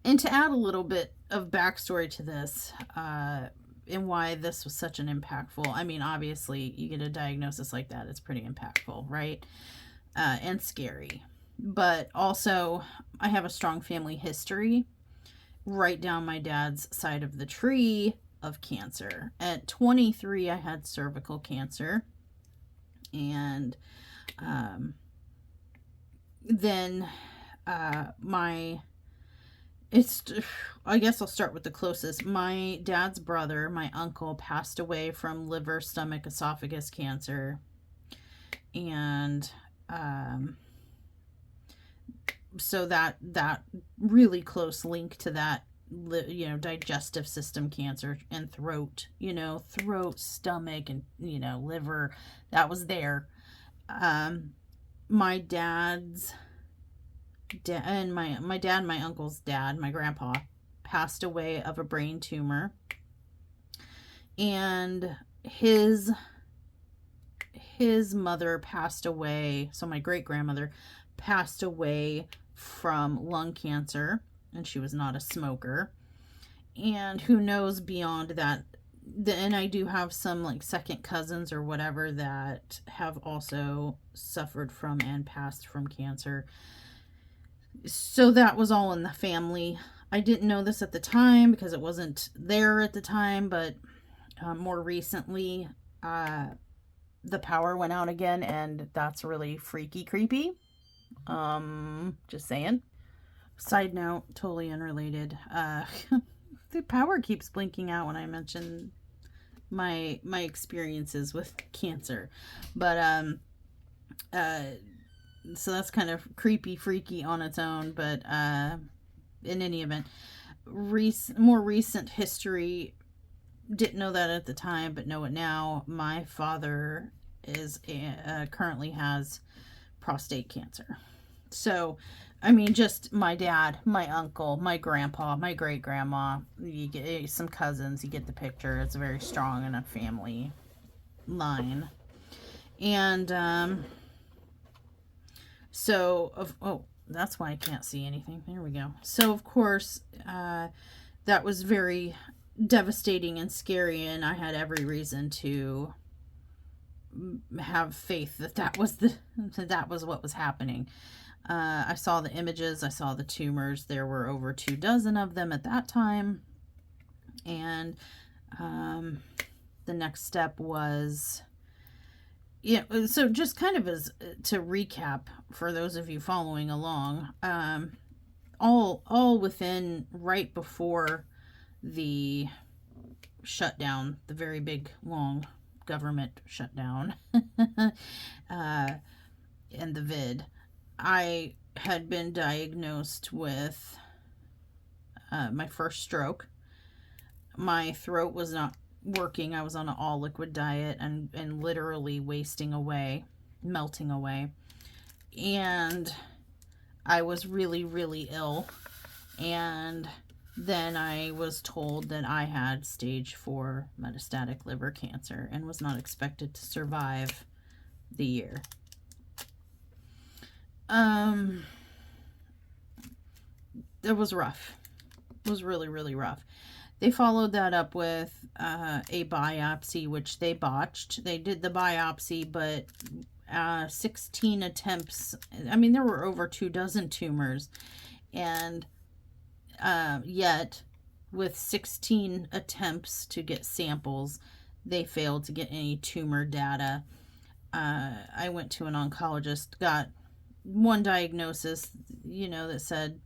And to add a little bit of backstory to this, and why this was such an impactful, I mean, obviously you get a diagnosis like that, it's pretty impactful, right? And scary. But also I have a strong family history right down my dad's side of the tree of cancer. At 23, I had cervical cancer. And then I guess I'll start with the closest. My dad's brother, my uncle, passed away from liver, stomach, esophagus cancer. And so that really close link to that, you know, digestive system cancer and throat, stomach and, liver, that was there. My dad's and my dad and my uncle's dad, my grandpa, passed away of a brain tumor, and his mother passed away, so my great grandmother passed away from lung cancer, and she was not a smoker. And who knows beyond that, and I do have some like second cousins or whatever that have also suffered from and passed from cancer. So that was all in the family. I didn't know this at the time because it wasn't there at the time, but more recently, the power went out again, and that's really freaky, creepy. Just saying. Side note, totally unrelated. The power keeps blinking out when I mention my experiences with cancer, but so that's kind of creepy, freaky on its own. But in any event, more recent history, didn't know that at the time, but know it now. My father is currently has prostate cancer. So, I mean, just my dad, my uncle, my grandpa, my great grandma, you get some cousins, you get the picture. It's very strong in a family line. And so that's why I can't see anything. There we go. So of course, that was very devastating and scary, and I had every reason to have faith that was what was happening. I saw the images, I saw the tumors. There were over 24 of them at that time. And the next step was, so just kind of as to recap for those of you following along, all within right before the shutdown, the very big, long government shutdown, and the vid. I had been diagnosed with my first stroke. My throat was not working. I was on an all liquid diet and literally wasting away, melting away. And I was really, really ill. And then I was told that I had stage 4 metastatic liver cancer and was not expected to survive the year. It was rough. It was really, really rough. They followed that up with a biopsy, which they botched. They did the biopsy, but 16 attempts. I mean, there were over 24 tumors. And yet, with 16 attempts to get samples, they failed to get any tumor data. I went to an oncologist, got one diagnosis, that said,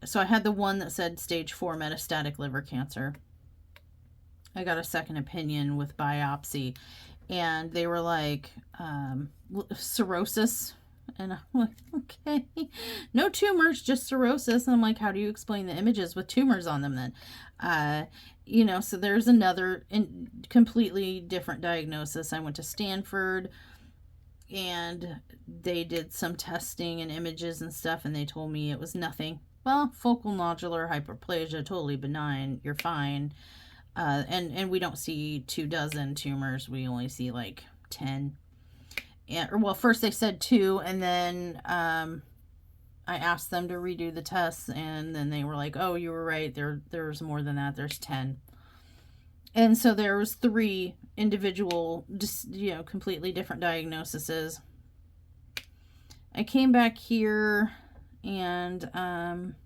so I had the one that said stage 4 metastatic liver cancer. I got a second opinion with biopsy, and they were like, cirrhosis. And I'm like, okay, no tumors, just cirrhosis. And I'm like, how do you explain the images with tumors on them then? So there's another completely different diagnosis. I went to Stanford, and they did some testing and images and stuff, and they told me it was nothing. Well, focal nodular hyperplasia, totally benign, you're fine. And we don't see 24 tumors, we only see like 10. First they said 2, and then I asked them to redo the tests, and then they were like, oh, you were right, there's more than that, there's 10. And so there was 3 individual, just, completely different diagnoses. I came back here, and I'm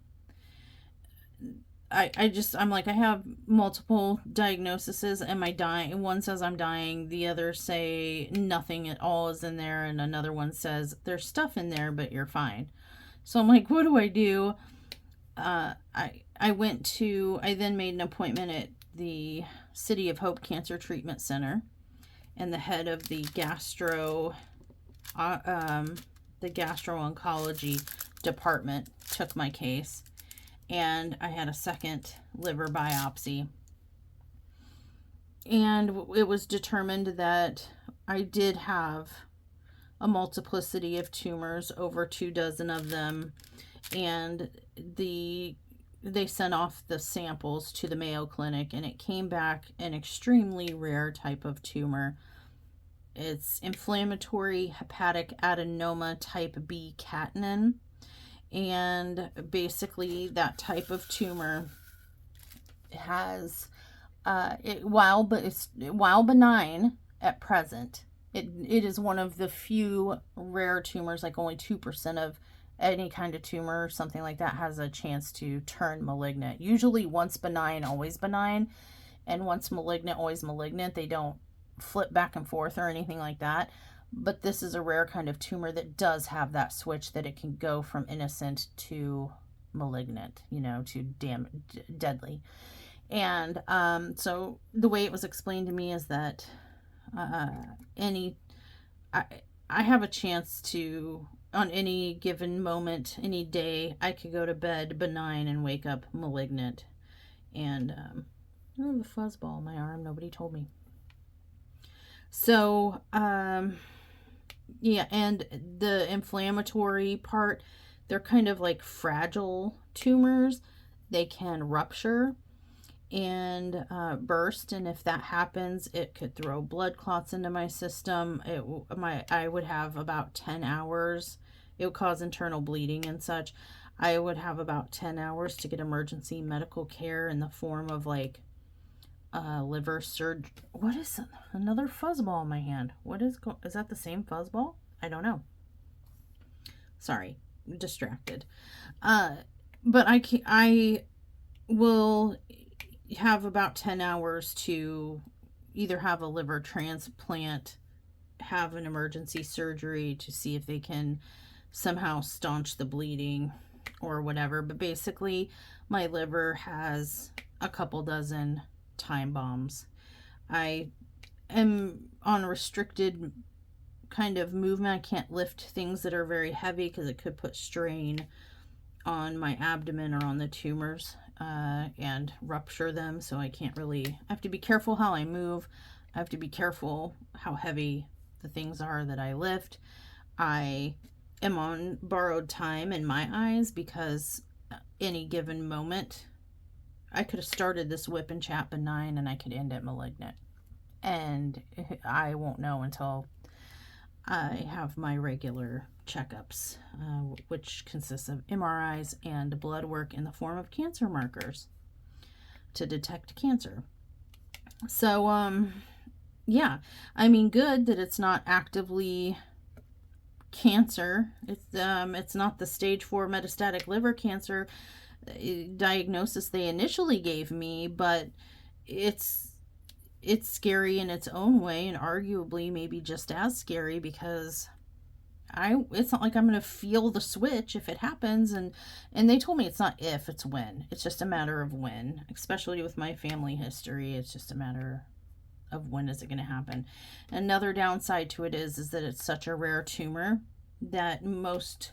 like, I have multiple diagnoses. Am I dying? One says I'm dying. The other say nothing at all is in there. And another one says there's stuff in there, but you're fine. So I'm like, what do I do? I then made an appointment at the City of Hope Cancer Treatment Center, and the head of the gastro-oncology department took my case, and I had a second liver biopsy, and it was determined that I did have a multiplicity of tumors, over 24 of them, and they sent off the samples to the Mayo Clinic, and it came back an extremely rare type of tumor. It's inflammatory hepatic adenoma type B catenin. And basically that type of tumor has, while benign at present, it is one of the few rare tumors, like only 2% of any kind of tumor or something like that has a chance to turn malignant. Usually once benign, always benign, and once malignant, always malignant. They don't flip back and forth or anything like that. But this is a rare kind of tumor that does have that switch, that it can go from innocent to malignant, to deadly. And so the way it was explained to me is that I have a chance to, on any given moment, any day, I could go to bed benign and wake up malignant. And I have a fuzzball in my arm. Nobody told me. So, yeah, and the inflammatory part, they're kind of like fragile tumors. They can rupture and burst, and if that happens, it could throw blood clots into my system. I would have about 10 hours. It would cause internal bleeding and such. I would have about 10 hours to get emergency medical care in the form of like liver surgery. What is another fuzzball in my hand? Is that the same fuzzball? I don't know. Sorry, distracted. But I will have about 10 hours to either have a liver transplant, have an emergency surgery to see if they can somehow staunch the bleeding, or whatever, but basically my liver has a couple dozen time bombs. I am on restricted kind of movement. I can't lift things that are very heavy because it could put strain on my abdomen or on the tumors and rupture them. So I have to be careful how I move. I have to be careful how heavy the things are that I lift. I am on borrowed time in my eyes because any given moment I could have started this WIP and Chat benign and I could end it malignant. And I won't know until I have my regular checkups, which consists of MRIs and blood work in the form of cancer markers to detect cancer. So, yeah, I mean, good that it's not actively cancer. It's not the stage 4 metastatic liver cancer diagnosis they initially gave me, but it's scary in its own way, and arguably maybe just as scary because it's not like I'm going to feel the switch if it happens. And they told me it's not if, it's when. It's just a matter of when, especially with my family history. It's just a matter of when is it going to happen. Another downside to it is that it's such a rare tumor that most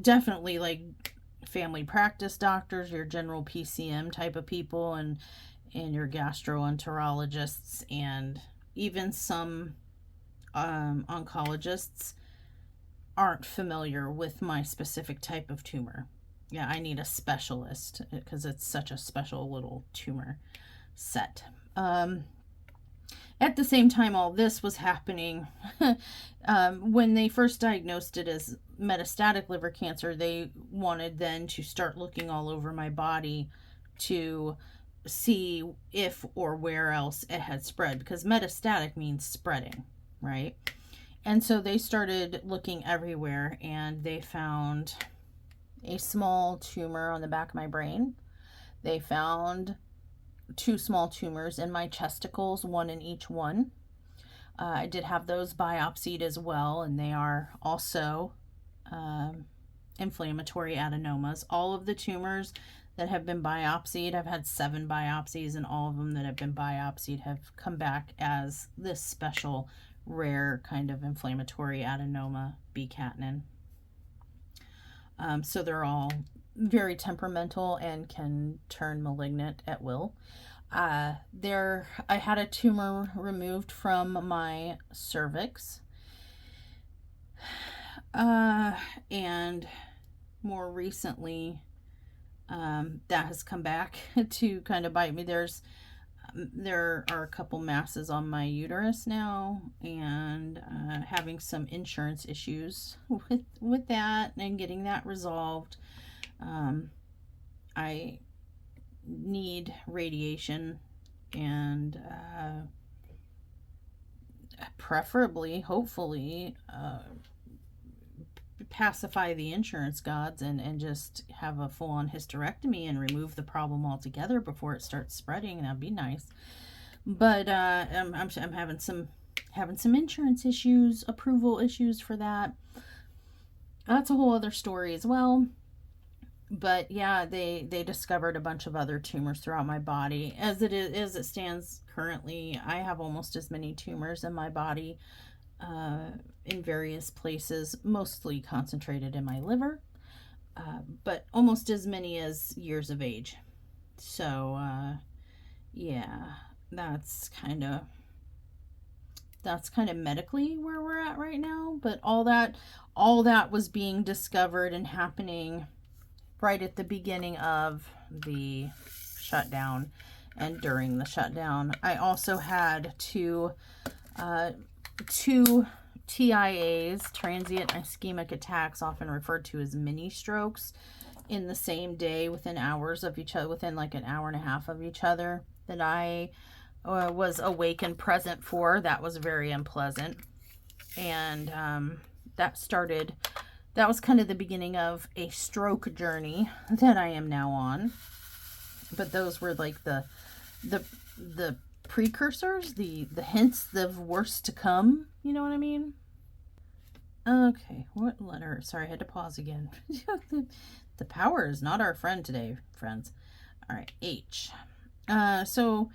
definitely like family practice doctors, your general PCM type of people, and your gastroenterologists, and even some oncologists aren't familiar with my specific type of tumor. Yeah, I need a specialist because it's such a special little tumor set. At the same time all this was happening, when they first diagnosed it as metastatic liver cancer, they wanted then to start looking all over my body to see if or where else it had spread, because metastatic means spreading, right? And so they started looking everywhere, and they found a small tumor on the back of my brain. They found 2 small tumors in my testicles, 1 in each one. I did have those biopsied as well, and they are also inflammatory adenomas. All of the tumors that have been biopsied, I've had 7 biopsies, and all of them that have been biopsied have come back as this special rare kind of inflammatory adenoma, B catenin. So they're all very temperamental and can turn malignant at will. I had a tumor removed from my cervix, and more recently that has come back to kind of bite me. There are a couple masses on my uterus now, and having some insurance issues with that and getting that resolved. I need radiation and preferably, hopefully, pacify the insurance gods and just have a full-on hysterectomy and remove the problem altogether before it starts spreading. That'd be nice. But I'm having some insurance issues, approval issues for that. That's a whole other story as well. But yeah, they discovered a bunch of other tumors throughout my body. As it stands currently, I have almost as many tumors in my body, in various places, mostly concentrated in my liver, but almost as many as years of age. So yeah, that's kind of medically where we're at right now. But all that was being discovered and happening right at the beginning of the shutdown and during the shutdown. I also had two TIAs, transient ischemic attacks, often referred to as mini strokes, in the same day within hours of each other, within like an hour and a half of each other, that I was awake and present for. That was very unpleasant. And that was kind of the beginning of a stroke journey that I am now on. But those were like the precursors, the hints, the worst to come, you know what I mean? Okay, what letter? Sorry, I had to pause again. The power is not our friend today, friends. All right, H. So,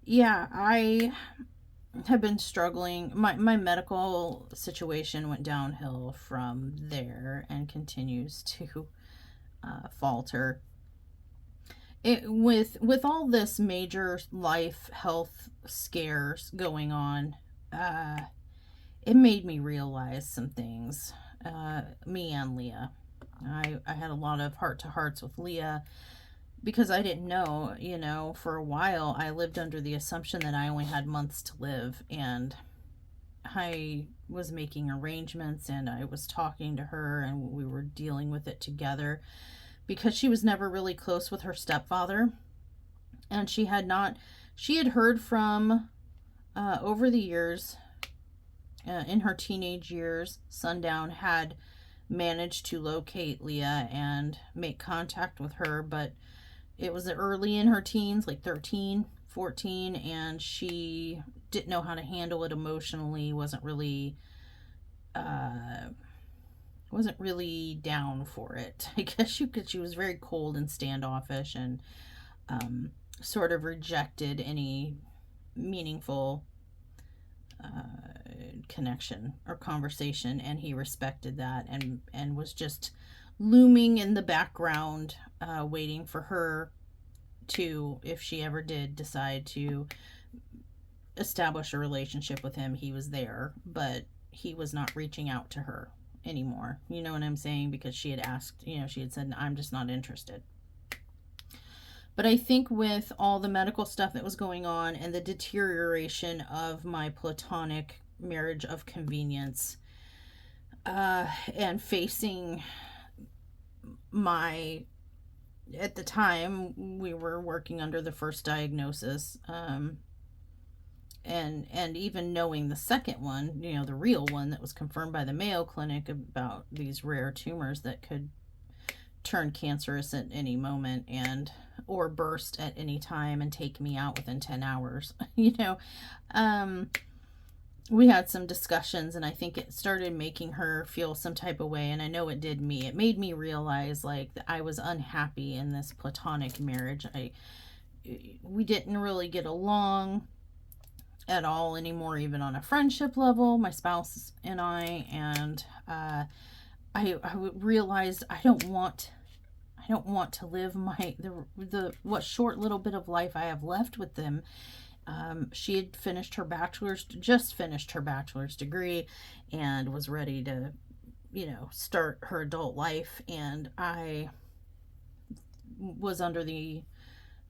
yeah, I have been struggling. My medical situation went downhill from there and continues to falter. With all this major life health scares going on, it made me realize some things. Me and Leah. I had a lot of heart to hearts with Leah because I didn't know, for a while I lived under the assumption that I only had months to live, and I was making arrangements and I was talking to her and we were dealing with it together because she was never really close with her stepfather, and she had heard from over the years, in her teenage years, Sundown had managed to locate Leah and make contact with her, but it was early in her teens, like 13, 14, and she didn't know how to handle it emotionally, wasn't really down for it. I guess she was very cold and standoffish, and sort of rejected any meaningful connection or conversation, and he respected that and was just looming in the background, waiting for her to, if she ever did decide to establish a relationship with him, he was there, but he was not reaching out to her anymore. You know what I'm saying? Because she had asked, she had said, I'm just not interested. But I think with all the medical stuff that was going on and the deterioration of my platonic marriage of convenience, and facing at the time we were working under the first diagnosis, and even knowing the second one, the real one that was confirmed by the Mayo Clinic about these rare tumors that could turn cancerous at any moment or burst at any time and take me out within 10 hours. We had some discussions, and I think it started making her feel some type of way, and I know it did me. It made me realize that I was unhappy in this platonic marriage. We didn't really get along at all anymore, even on a friendship level, my spouse and I, and I realized I don't want to live the what short little bit of life I have left with them. She had just finished her bachelor's degree and was ready to, start her adult life. And I was under the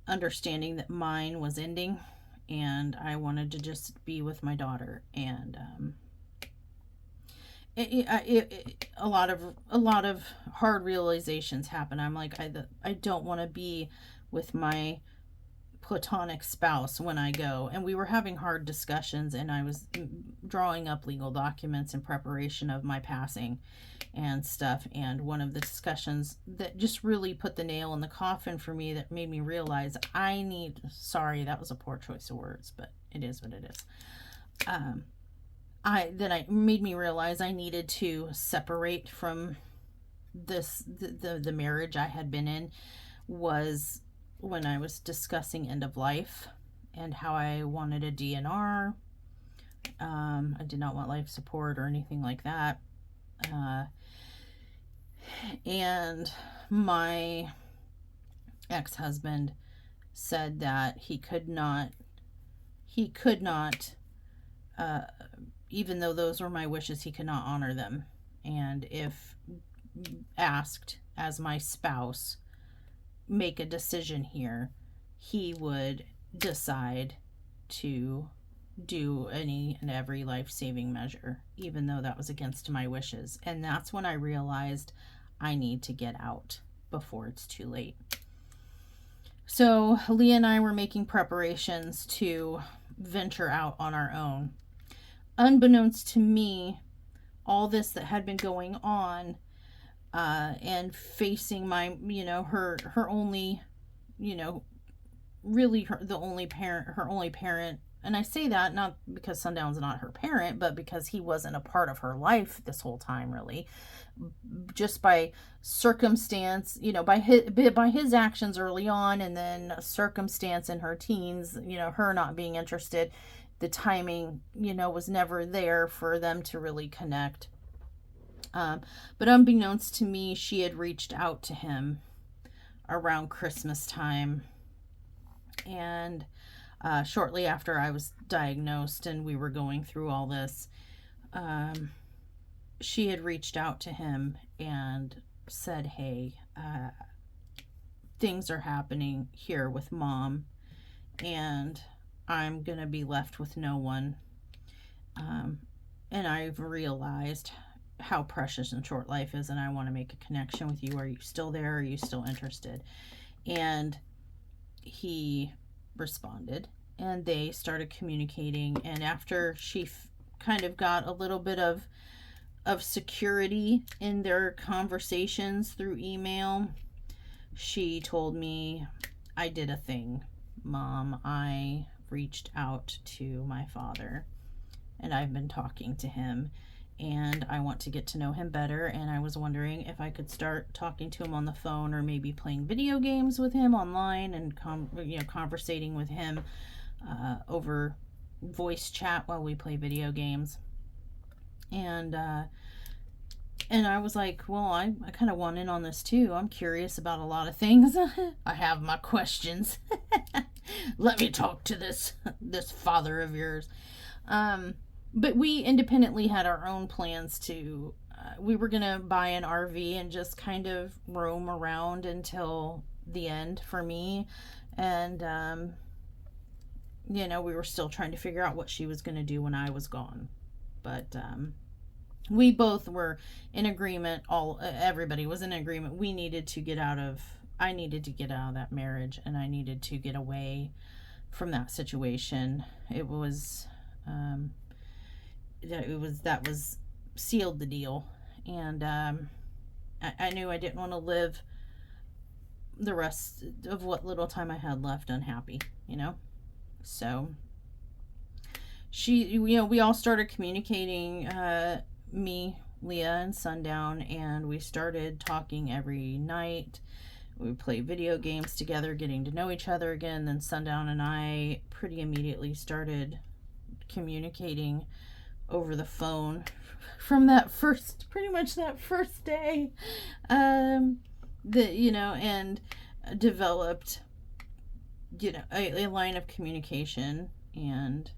understanding that mine was ending, and I wanted to just be with my daughter. And a lot of hard realizations happen. I'm like, I don't want to be with my platonic spouse when I go. And we were having hard discussions, and I was drawing up legal documents in preparation of my passing and stuff. And one of the discussions that just really put the nail in the coffin for me, that made me realize sorry, that was a poor choice of words, but it is what it is. Made me realize I needed to separate from the marriage I had been in, was when I was discussing end of life and how I wanted a DNR. I did not want life support or anything like that. And my ex-husband said that he could not, even though those were my wishes, he could not honor them. And if asked as my spouse, make a decision here, he would decide to do any and every life-saving measure, even though that was against my wishes. And that's when I realized I need to get out before it's too late. So Leah and I were making preparations to venture out on our own. Unbeknownst to me, all this that had been going on, and facing my, her only, really her only parent and I say that not because Sundown's not her parent, but because he wasn't a part of her life this whole time, really. Just by circumstance, by his actions early on, and then circumstance in her teens, her not being interested, the timing, was never there for them to really connect. But unbeknownst to me, she had reached out to him around Christmas time, and shortly after I was diagnosed and we were going through all this, she had reached out to him and said, hey, things are happening here with Mom, and I'm going to be left with no one. And I've realized how precious and short life is, and I want to make a connection with you. Are you still there? Are you still interested? And he responded, and they started communicating. And after she kind of got a little bit of security in their conversations through email, she told me, I did a thing, Mom. I reached out to my father, and I've been talking to him, and I want to get to know him better, and I was wondering if I could start talking to him on the phone, or maybe playing video games with him online, and conversating with him over voice chat while we play video games. And I was like, well, I kind of want in on this too. I'm curious about a lot of things. I have my questions. Let me talk to this father of yours. But we independently had our own plans to, we were going to buy an RV and just kind of roam around until the end for me. And, we were still trying to figure out what she was going to do when I was gone. But, we both were in agreement. Everybody was in agreement. I needed to get out of that marriage, and I needed to get away from that situation. It was, that was sealed the deal. And, I knew I didn't want to live the rest of what little time I had left unhappy, so she, we all started communicating, me, Leah, and Sundown, and we started talking every night. We would play video games together, getting to know each other again. Then Sundown and I pretty immediately started communicating over the phone from pretty much that first day, and developed, a line of communication, and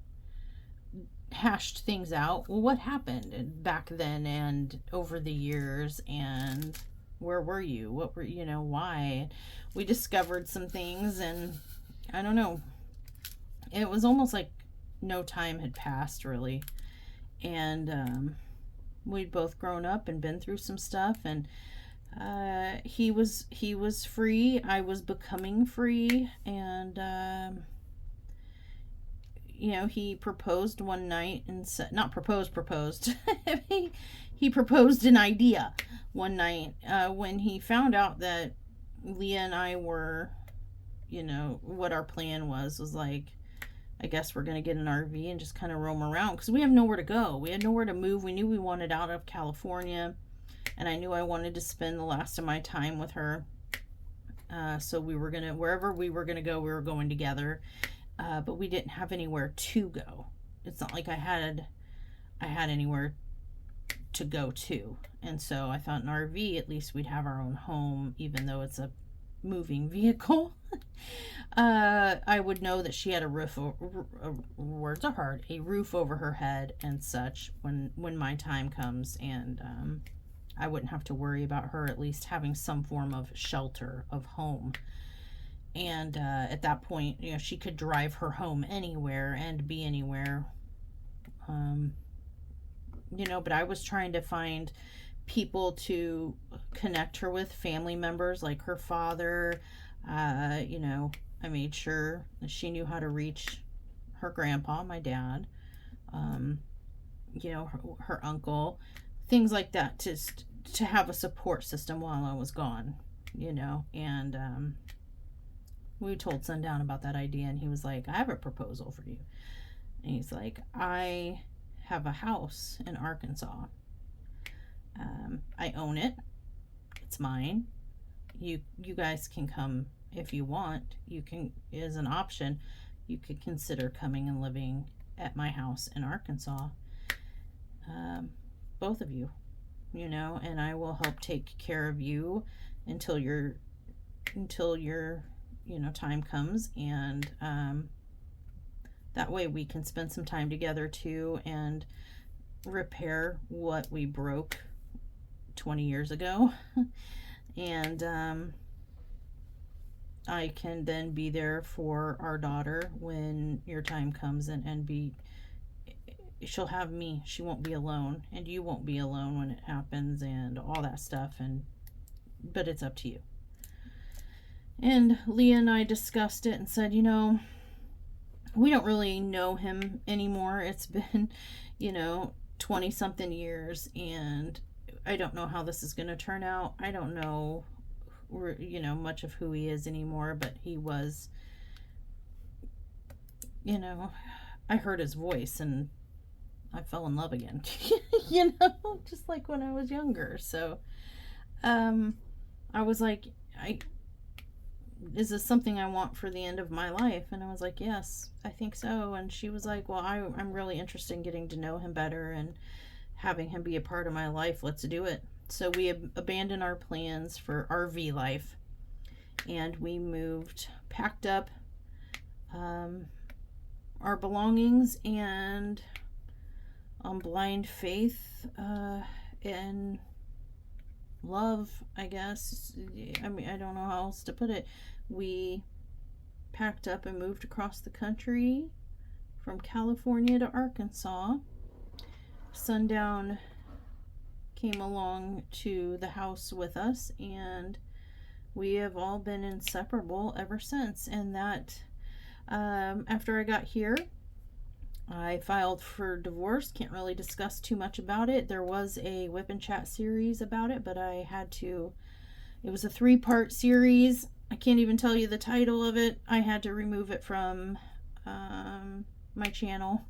hashed things out. Well, what happened back then and over the years, and where were you? What were, why? We discovered some things, and I don't know. It was almost like no time had passed, really. And we'd both grown up and been through some stuff, and he was free. I was becoming free, and he proposed one night, and said, not proposed. He proposed an idea one night when he found out that Leah and I were, what our plan was like, I guess we're going to get an RV and just kind of roam around, because we have nowhere to go. We had nowhere to move. We knew we wanted out of California, and I knew I wanted to spend the last of my time with her. So we were going to, wherever we were going to go, we were going together. But we didn't have anywhere to go. It's not like I had anywhere to go to. And so I thought an RV, at least we'd have our own home, even though it's a moving vehicle. I would know that she had a roof over her head and such when my time comes, and I wouldn't have to worry about her at least having some form of shelter of home. And at that point, she could drive her home anywhere and be anywhere. But I was trying to find people to connect her with, family members like her father. I made sure that she knew how to reach her grandpa, my dad, her uncle, things like that, to have a support system while I was gone, and we told Sundown about that idea, and he was like, I have a proposal for you. And he's like, I have a house in Arkansas. I own it. It's mine. You guys can come if you want. You can, as an option, you could consider coming and living at my house in Arkansas. Both of you, and I will help take care of you until your time comes, and that way we can spend some time together too and repair what we broke 20 years ago. And I can then be there for our daughter when your time comes, and she'll have me. She won't be alone, and you won't be alone when it happens, and all that stuff. But it's up to you. And Leah and I discussed it and said, we don't really know him anymore. It's been, 20 something years, and I don't know how this is going to turn out. I don't know, much of who he is anymore, but he was, I heard his voice and I fell in love again, just like when I was younger. So, I was like, is this something I want for the end of my life? And I was like, yes, I think so. And she was like, well, I'm really interested in getting to know him better and having him be a part of my life. Let's do it. So we abandoned our plans for RV life, and we packed up our belongings, and on blind faith and love, I guess. I mean, I don't know how else to put it. We packed up and moved across the country from California to Arkansas. Sundown came along to the house with us, and we have all been inseparable ever since. And that, after I got here, I filed for divorce. Can't really discuss too much about it. There was a WIP Chat series about it, but it was a 3-part series. I can't even tell you the title of it. I had to remove it from my channel.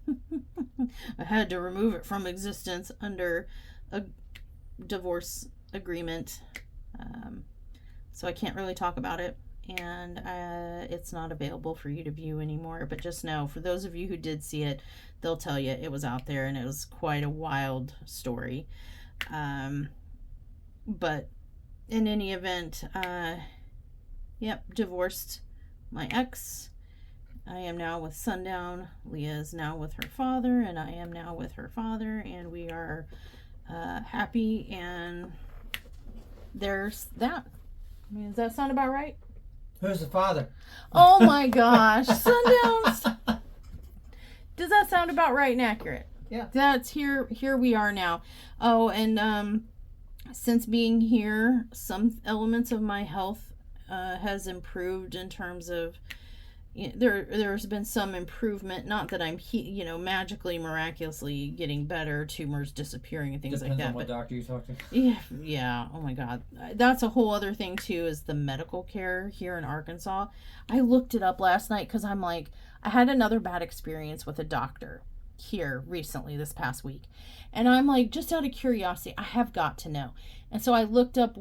I had to remove it from existence under a divorce agreement. So I can't really talk about it, and it's not available for you to view anymore. But just know, for those of you who did see it, they'll tell you it was out there, and it was quite a wild story. But in any event, divorced my ex. I am now with Sundown. Leah is now with her father, and I am now with her father, and we are happy, and there's that. I mean, does that sound about right? Who's the father? Oh my gosh, Sundown's. Does that sound about right and accurate? Yeah. That's here we are now. Oh, and since being here, some elements of my health has improved in terms of, there's been some improvement. Not that I'm magically, miraculously getting better, tumors disappearing and things Depends like that. On what doctor you talk to. Yeah. Oh my God, that's a whole other thing too. Is the medical care here in Arkansas? I looked it up last night because I'm like, I had another bad experience with a doctor here recently this past week, and I'm like, just out of curiosity, I have got to know. And so I looked up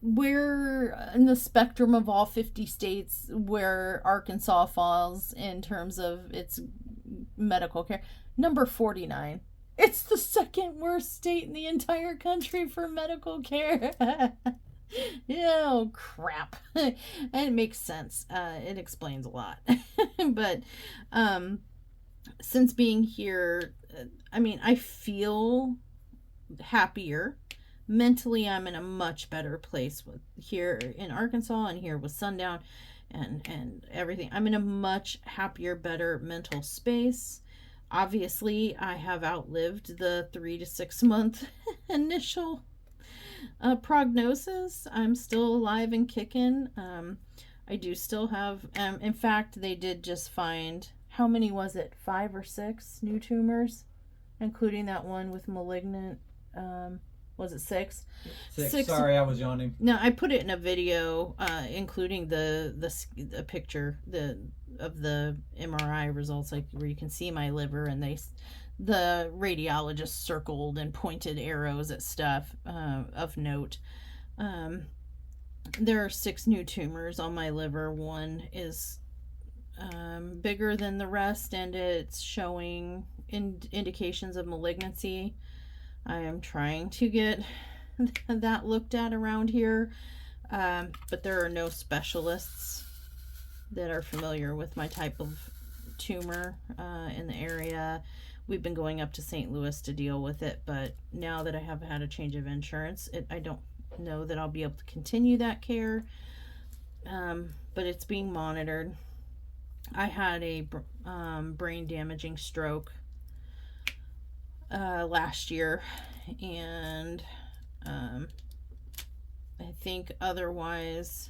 where in the spectrum of all 50 states where Arkansas falls in terms of its medical care. Number 49. It's the second worst state in the entire country for medical care. Oh, crap. And it makes sense. It explains a lot. But since being here, I feel happier. Mentally, I'm in a much better place with here in Arkansas and here with Sundown and everything. I'm in a much happier, better mental space. Obviously, I have outlived the 3 to 6 month initial prognosis. I'm still alive and kicking. I do still have, in fact, they did just find, how many was it? 5 or 6 new tumors, including that one with malignant Was it 6? 6. Sorry, I was yawning. No, I put it in a video, including the picture of the MRI results, like where you can see my liver, and the radiologist circled and pointed arrows at stuff of note. There are 6 new tumors on my liver. One is bigger than the rest, and it's showing indications of malignancy. I am trying to get that looked at around here, but there are no specialists that are familiar with my type of tumor in the area. We've been going up to St. Louis to deal with it, but now that I have had a change of insurance, I don't know that I'll be able to continue that care, but it's being monitored. I had a brain damaging stroke last year, and I think otherwise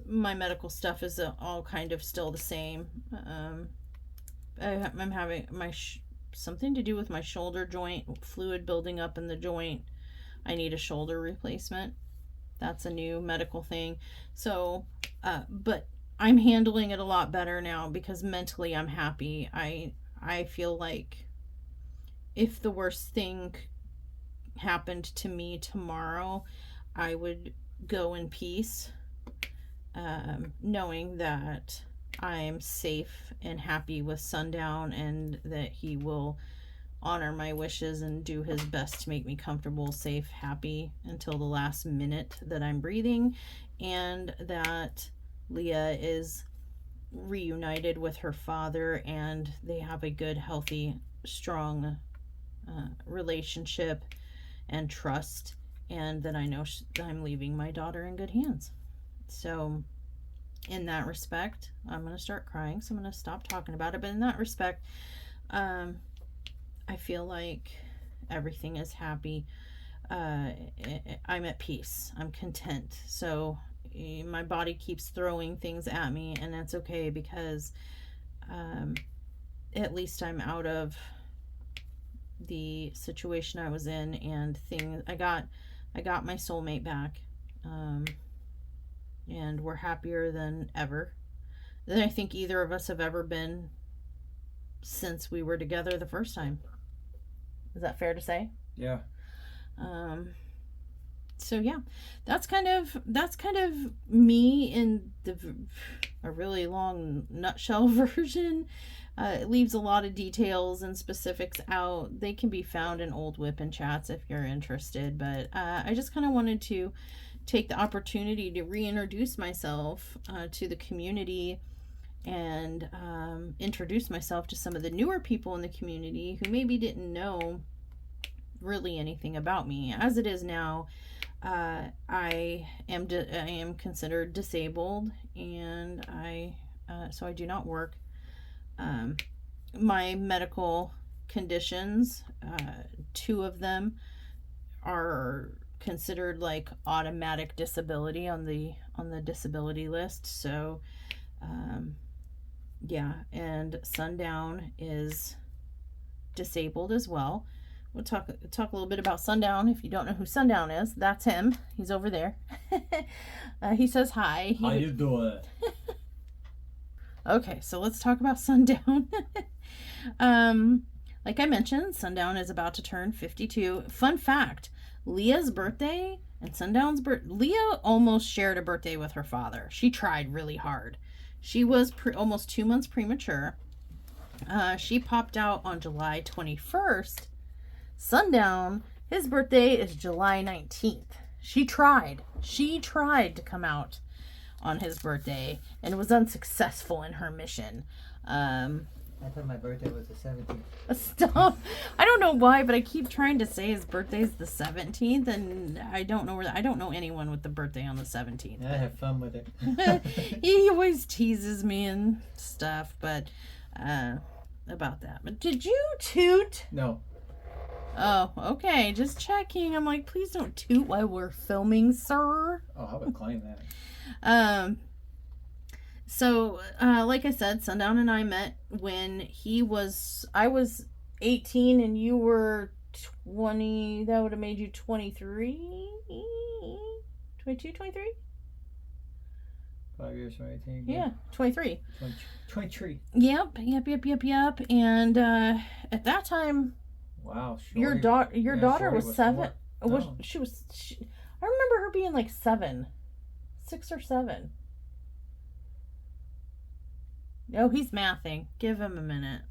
my medical stuff is all kind of still the same. I'm having something to do with my shoulder joint, fluid building up in the joint. I need a shoulder replacement. That's a new medical thing. So but I'm handling it a lot better now because mentally I'm happy. I feel like if the worst thing happened to me tomorrow, I would go in peace, knowing that I am safe and happy with Sundown, and that he will honor my wishes and do his best to make me comfortable, safe, happy until the last minute that I'm breathing, and that Leah is reunited with her father and they have a good, healthy, strong relationship and trust, and that I know I'm leaving my daughter in good hands. So in that respect, I'm going to start crying, so I'm going to stop talking about it, but in that respect, I feel like everything is happy. I'm at peace. I'm content. So my body keeps throwing things at me, and that's okay because at least I'm out of the situation I was in, and I got my soulmate back, and we're happier than ever than I think either of us have ever been since we were together the first time. Is that fair to say? Yeah. So yeah, that's kind of me in a really long nutshell version. It leaves a lot of details and specifics out. They can be found in old WIP and chats if you're interested, but I just kind of wanted to take the opportunity to reintroduce myself to the community, and introduce myself to some of the newer people in the community who maybe didn't know really anything about me. As it is now, I am considered disabled, and so I do not work. My medical conditions, 2 of them are considered like automatic disability on the disability list. So yeah, and Sundown is disabled as well. We'll talk a little bit about Sundown. If you don't know who Sundown is, that's him. He's over there. He says hi. How you doing? Okay, so let's talk about Sundown. Like I mentioned, Sundown is about to turn 52. Fun fact, Leah's birthday and Sundown's birthday, Leah almost shared a birthday with her father. She tried really hard. She was almost 2 months premature. She popped out on July 21st. Sundown, his birthday is July 19th. She tried to come out on his birthday and was unsuccessful in her mission. I thought my birthday was the 17th. Stop. I don't know why, but I keep trying to say his birthday's the 17th, and I don't know anyone with the birthday on the 17th. Yeah, I have fun with it. He always teases me and stuff, but about that. But did you toot? No. Oh, okay. Just checking. I'm like, please don't toot while we're filming, sir. Oh, I would claim that. So, like I said, Sundown and I met when I was 18 and you were 20, that would have made you 23? 22, 23? 5 years from 18. Yeah, 23. 23. Yep. And at that time, Wow. your Shorty daughter was 7. four. Was No. I remember her being like 7, 6 or 7. Oh, he's mathing. Give him a minute.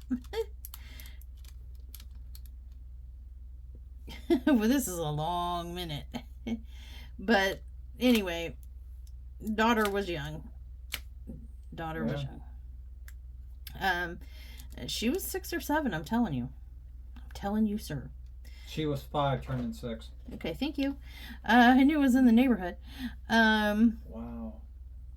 Well, this is a long minute. But anyway, daughter was young. She was 6 or 7, I'm telling you. Sir. She was 5, turning 6. Okay, thank you. I knew it was in the neighborhood. Wow.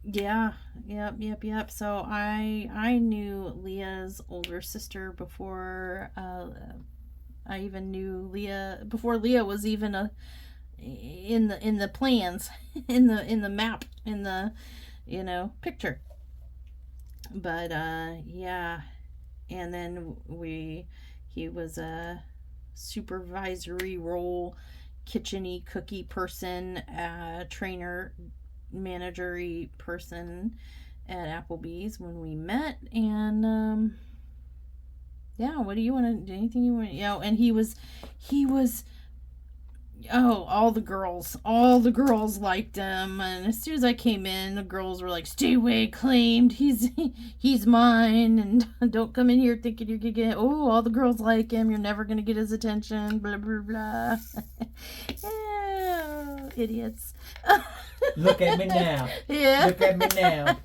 Yeah. Yep. So I knew Leah's older sister before I even knew Leah, before Leah was even in the plans, in the map, in the picture. But yeah. And then he was a supervisory role, kitchen-y, cookie person, trainer, managery person at Applebee's when we met. And yeah, what do you want to do? Anything you want? And he was all the girls liked him. And as soon as I came in, the girls were like, "Stay away, claimed. He's mine, and don't come in here thinking you're gonna get." Oh, all the girls like him. You're never gonna get his attention. Blah blah blah. Yeah, idiots. Look at me now. Yeah. Look at me now.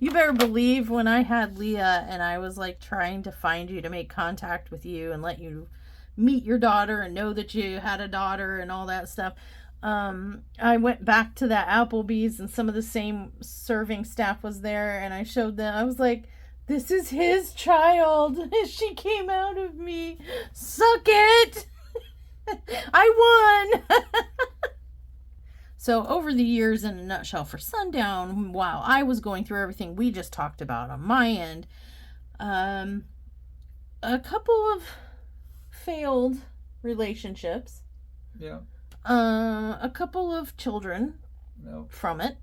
You better believe when I had Leah and I was like trying to find you to make contact with you and let you meet your daughter and know that you had a daughter and all that stuff. I went back to that Applebee's and some of the same serving staff was there, and I showed them. I was like, "This is his child. She came out of me. Suck it." I won. So over the years, in a nutshell, for Sundown, while I was going through everything we just talked about on my end, a couple of failed relationships. Yeah. A couple of children from it.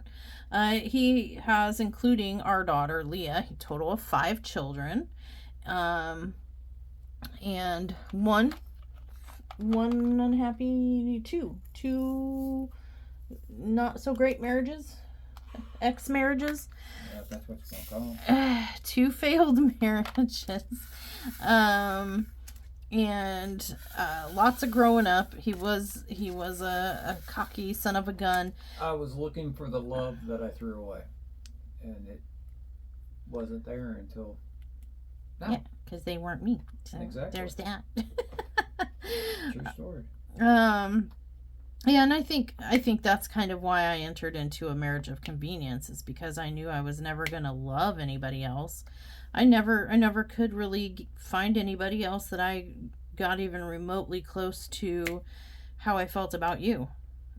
He has, including our daughter Leah, a total of 5 children. And one unhappy, two not so great marriages, ex-marriages. Yeah, that's what you're gonna call them. 2 failed marriages. And lots of growing up. He was a cocky son of a gun. I was looking for the love that I threw away, and it wasn't there until now. Yeah, because they weren't me. So Exactly. there's that. True story. Yeah, and I think that's kind of why I entered into a marriage of convenience, is because I knew I was never going to love anybody else. I never could really find anybody else that I got even remotely close to how I felt about you.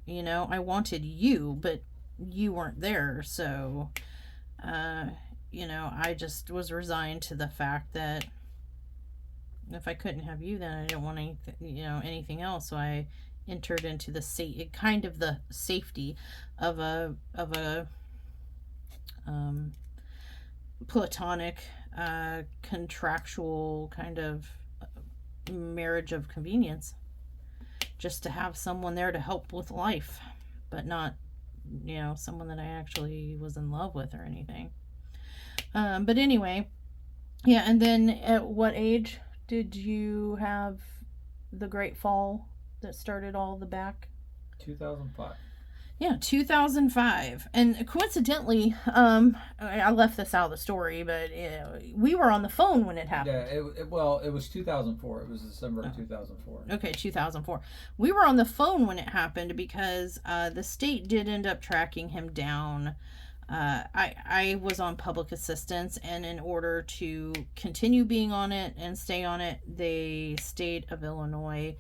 I wanted you, but you weren't there. So, I just was resigned to the fact that if I couldn't have you, then I didn't want anything else. So I entered into the safety of a platonic, contractual kind of marriage of convenience, just to have someone there to help with life, but not someone that I actually was in love with or anything. But anyway, yeah. And then at what age did you have the Great Fall that started all the back? 2005. Yeah, 2005. And coincidentally, I left this out of the story, but we were on the phone when it happened. Yeah, it was 2004. It was December of 2004. Okay, 2004. We were on the phone when it happened because the state did end up tracking him down. I was on public assistance, and in order to continue being on it and stay on it, the state of Illinois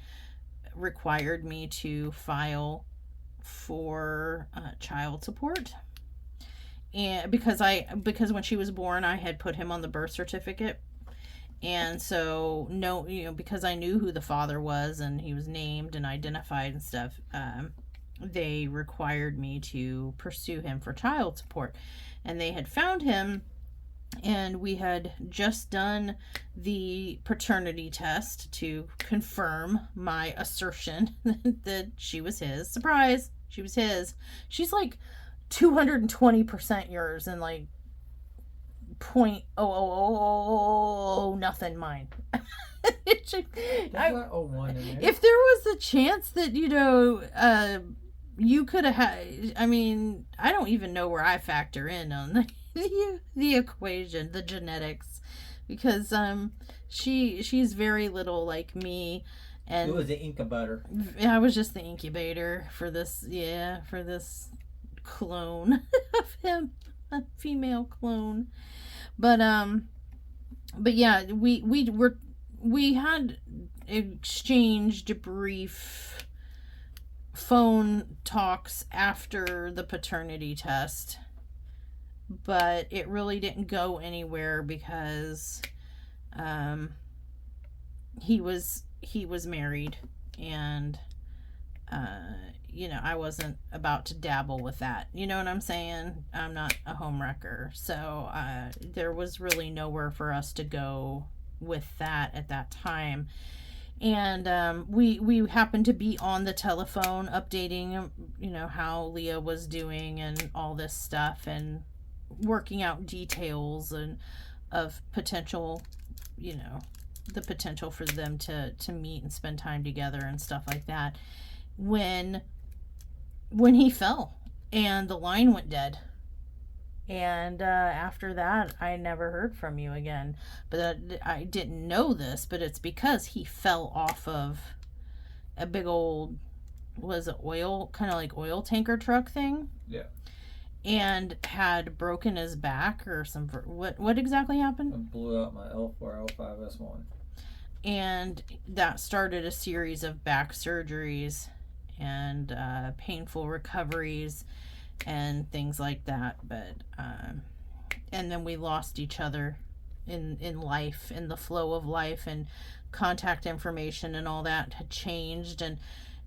required me to file for child support, and because when she was born, I had put him on the birth certificate, And so, no, because I knew who the father was and he was named and identified and stuff, they required me to pursue him for child support. And they had found him, and we had just done the paternity test to confirm my assertion that she was his. Surprise, she was his. She's like 220% yours and like 0.000 nothing mine. There's not 01 in there. If there was a chance that you could have had, I mean, I don't even know where I factor in on the equation, the genetics, because she's very little like me, and It was the incubator. I was just the incubator for this clone of him, a female clone. But yeah, we had exchanged brief phone talks after the paternity test, but it really didn't go anywhere because he was married, and I wasn't about to dabble with that. You know what I'm saying? I'm not a homewrecker. So there was really nowhere for us to go with that at that time. And we happened to be on the telephone updating, how Leah was doing and all this stuff, and working out details and of potential, the potential for them to meet and spend time together and stuff like that. When he fell and the line went dead, and after that I never heard from you again. But I didn't know this, but it's because he fell off of a big old, was it oil, kind of like oil tanker truck thing? Yeah. And had broken his back or some, what exactly happened? I blew out my L4, L5, S1. And that started a series of back surgeries and painful recoveries and things like that. But and then we lost each other in life, in the flow of life, and contact information and all that had changed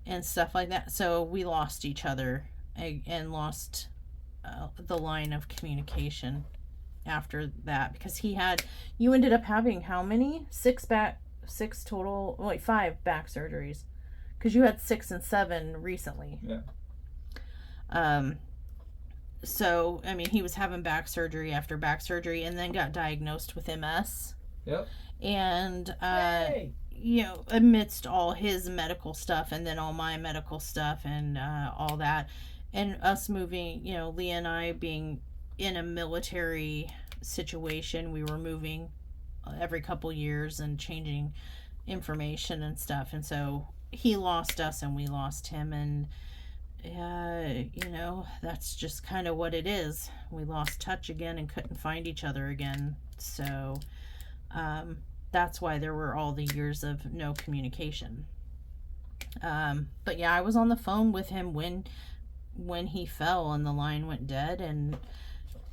and stuff like that. So we lost each other and lost the line of communication after that, because you ended up having how many? 5 back surgeries, because you had 6 and 7 recently. Yeah. So I mean, he was having back surgery after back surgery, and then got diagnosed with MS. Yep. And Yay! Amidst all his medical stuff and then all my medical stuff and all that, and us moving, Leah and I being in a military situation, we were moving every couple years and changing information and stuff, and so he lost us and we lost him, and that's just kind of what it is. We lost touch again and couldn't find each other again. So that's why there were all the years of no communication. But yeah, I was on the phone with him when he fell and the line went dead, and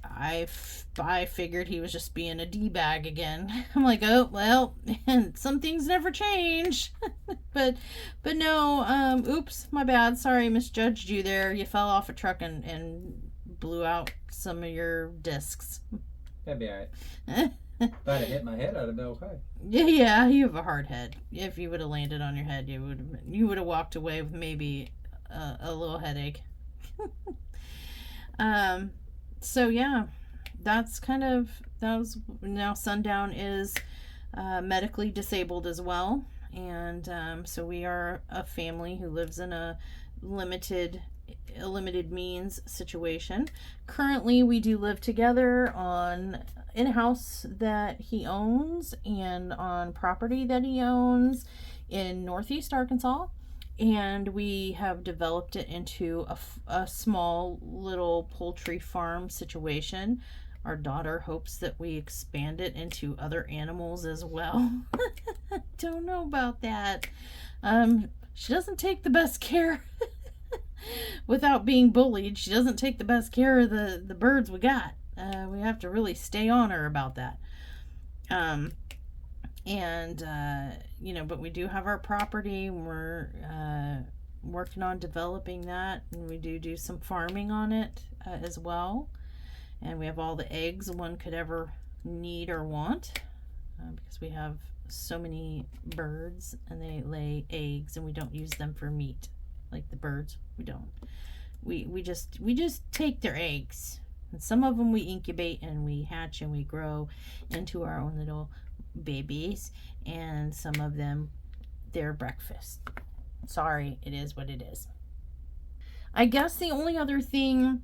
I figured he was just being a D-bag again. I'm like, oh well, some things never change. but no, oops, my bad, sorry, misjudged you there. You fell off a truck and blew out some of your discs. That'd be alright. If I'd have hit my head, I'd have been okay. Yeah, you have a hard head. If you would have landed on your head, you would have walked away with maybe a little headache. So yeah, that was now Sundown is medically disabled as well, and so we are a family who lives in a limited means situation. Currently, we do live together in a house that he owns and on property that he owns in Northeast Arkansas. And we have developed it into a small little poultry farm situation. Our daughter hopes that we expand it into other animals as well. Don't know about that. She doesn't take the best care without being bullied. She doesn't take the best care of the birds we got. We have to really stay on her about that. And, you know, but we do have our property. We're working on developing that, and we do some farming on it as well. And we have all the eggs one could ever need or want, because we have so many birds and they lay eggs, and we don't use them for meat like the birds. We don't. We just take their eggs, and some of them we incubate and we hatch and we grow into our own little babies, and some of them they're breakfast. Sorry, it is what it is. I guess the only other thing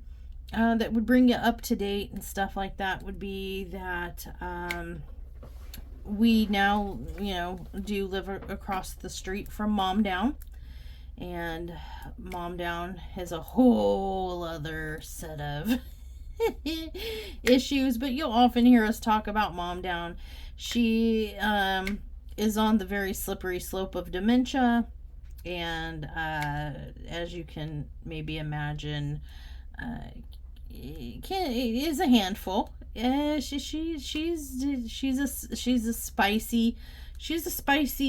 that would bring you up to date and stuff like that would be that we now, you know, do live across the street from Mom Down, and Mom Down has a whole other set of issues, but you'll often hear us talk about Mom Down. She is on the very slippery slope of dementia, and as you can maybe imagine, it is a handful. She's a spicy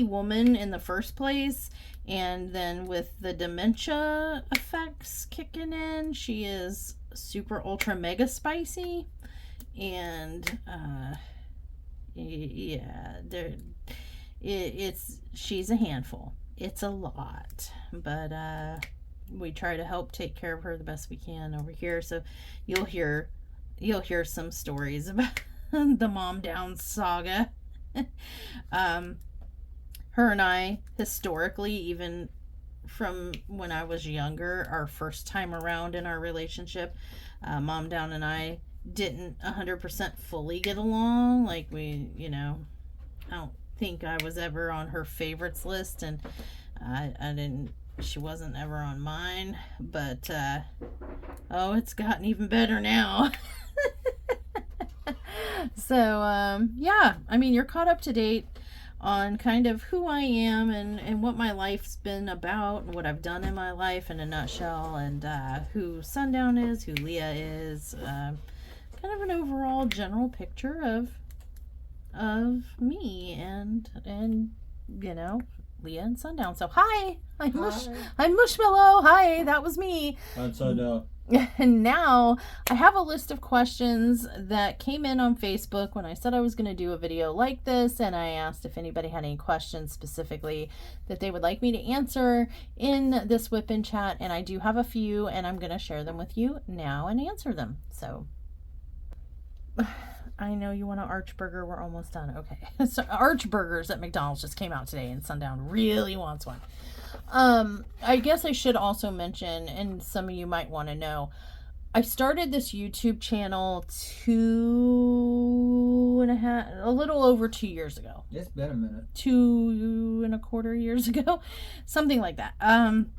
woman in the first place, and then with the dementia effects kicking in, she is super ultra mega spicy. And yeah, she's a handful. It's a lot, but we try to help take care of her the best we can over here. So you'll hear some stories about the Mom Down saga. Her and I, historically, even from when I was younger, our first time around in our relationship, Mom Down and I didn't 100% fully get along. Like, we, you know, I don't think I was ever on her favorites list, and she wasn't ever on mine, but it's gotten even better now. So yeah, I mean, you're caught up to date on kind of who I am and what my life's been about, and what I've done in my life in a nutshell, and who Sundown is, who Leah is, kind of an overall general picture of me and you know, Leah and Sundown. So hi, I'm Mushmellow. Hi, that was me. I'm Sundown. And now I have a list of questions that came in on Facebook when I said I was going to do a video like this, and I asked if anybody had any questions specifically that they would like me to answer in this WIP Chat, and I do have a few, and I'm going to share them with you now and answer them. So I know you want an arch burger. We're almost done. Okay. So arch burgers at McDonald's just came out today, and Sundown really wants one. I guess I should also mention, and some of you might want to know, I started this YouTube channel a little over 2 years ago. It's been a minute. 2.25 years ago, something like that. And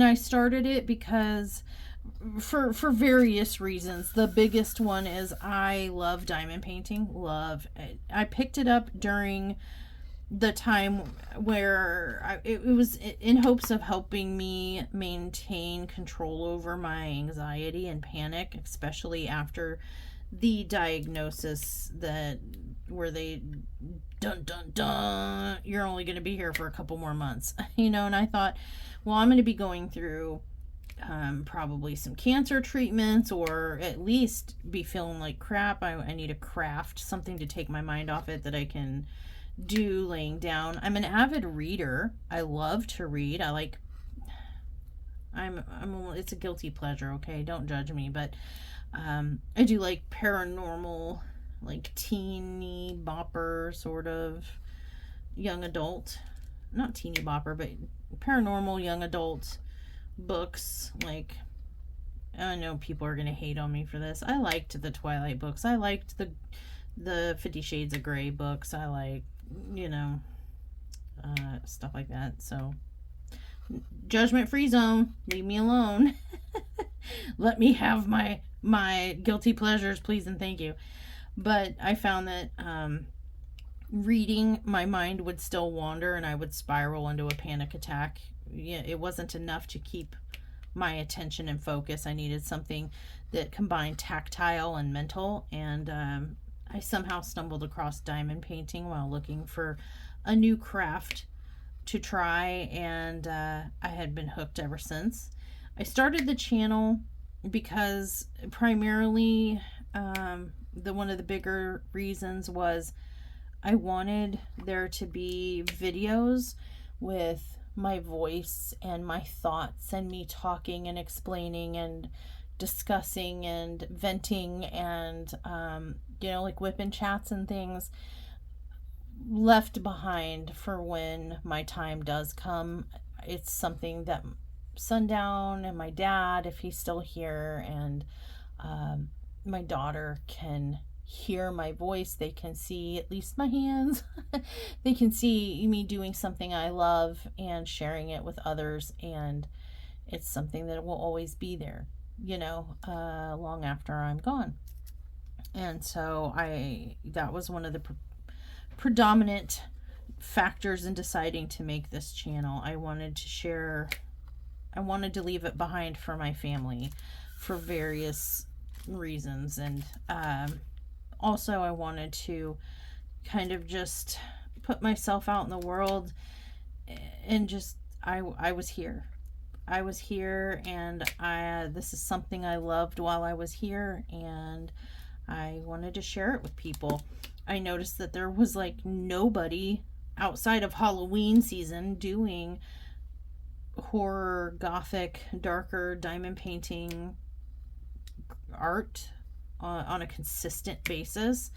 I started it because for various reasons. The biggest one is I love diamond painting. I picked it up during the time where it was in hopes of helping me maintain control over my anxiety and panic, especially after the diagnosis where they you're only going to be here for a couple more months, you know. And I thought, well, I'm going to be going through probably some cancer treatments, or at least be feeling like crap. I need a craft, something to take my mind off it that I can do laying down. I'm an avid reader. I love to read. It's a guilty pleasure, okay? Don't judge me, but I do like paranormal, like teeny bopper sort of young adult, not teeny bopper, but paranormal young adult books. Like, I know people are gonna hate on me for this. I liked the Twilight books. I liked the 50 Shades of Grey books. I like, you know, stuff like that. So, judgment-free zone. Leave me alone. Let me have my guilty pleasures, please and thank you. But I found that reading, my mind would still wander, and I would spiral into a panic attack. Yeah, it wasn't enough to keep my attention and focus. I needed something that combined tactile and mental, and I somehow stumbled across diamond painting while looking for a new craft to try, and I had been hooked ever since. I started the channel because primarily one of the bigger reasons was I wanted there to be videos with my voice and my thoughts and me talking and explaining and discussing and venting and like WIP chats and things left behind for when my time does come. It's something that Sundown and my dad, if he's still here, and my daughter can hear my voice. They can see at least my hands. They can see me doing something I love and sharing it with others, and it's something that will always be there, long after I'm gone. And so that was one of the predominant factors in deciding to make this channel. I wanted to leave it behind for my family for various reasons, and also I wanted to kind of just put myself out in the world, and just I was here, and this is something I loved while I was here, and I wanted to share it with people. I noticed that there was like nobody outside of Halloween season doing horror, gothic, darker diamond painting art on a consistent basis.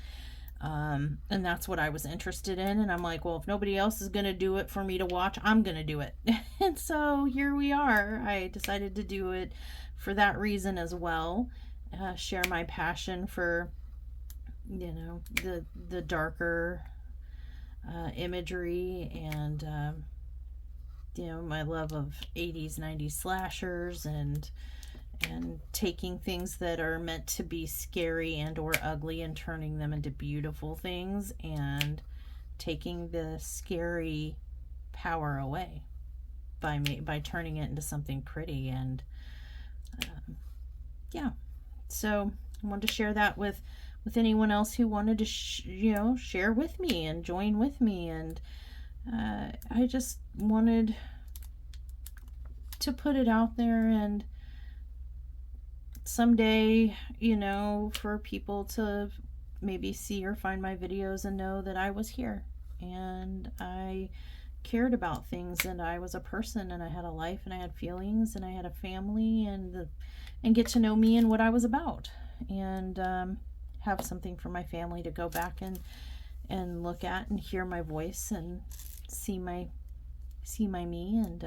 And that's what I was interested in. And I'm like, well, if nobody else is going to do it for me to watch, I'm going to do it. And so here we are. I decided to do it for that reason as well. Share my passion for, the darker imagery, and my love of 80s 90s slashers, and taking things that are meant to be scary and or ugly and turning them into beautiful things, and taking the scary power away by turning it into something pretty. And so I wanted to share that with anyone else who wanted to share with me and join with me. And I just wanted to put it out there, and someday, for people to maybe see or find my videos and know that I was here and I cared about things, and I was a person, and I had a life, and I had feelings, and I had a family, and get to know me and what I was about, and have something for my family to go back and look at and hear my voice and see my me. And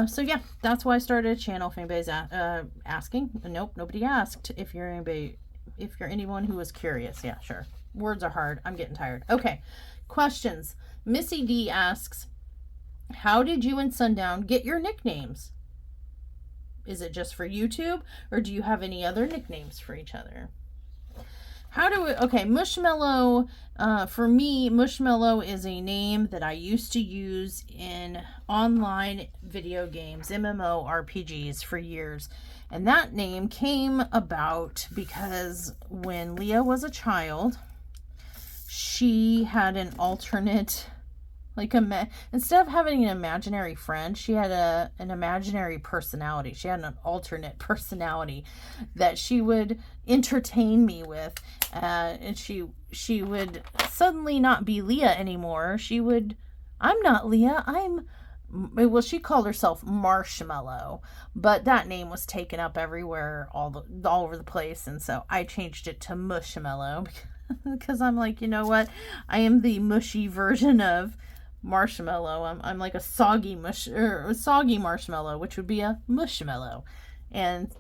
so yeah, that's why I started a channel. If anybody's asking, nope, nobody asked. If you're anyone who was curious, yeah, sure. Words are hard. I'm getting tired. Okay, questions. Missy D asks, how did you and Sundown get your nicknames? Is it just for YouTube, or do you have any other nicknames for each other? Mushmellow, for me, Mushmellow is a name that I used to use in online video games, MMORPGs, for years. And that name came about because when Leah was a child, she had an alternate, instead of having an imaginary friend, she had an imaginary personality. She had an alternate personality that she would entertain me with, and she would suddenly not be Leah anymore. I'm not Leah, she called herself Mushmellow, but that name was taken up everywhere, all over the place, and so I changed it to Mushmellow because I'm like, you know what, I am the mushy version of marshmallow. I'm like a soggy marshmallow, which would be a mushmellow. And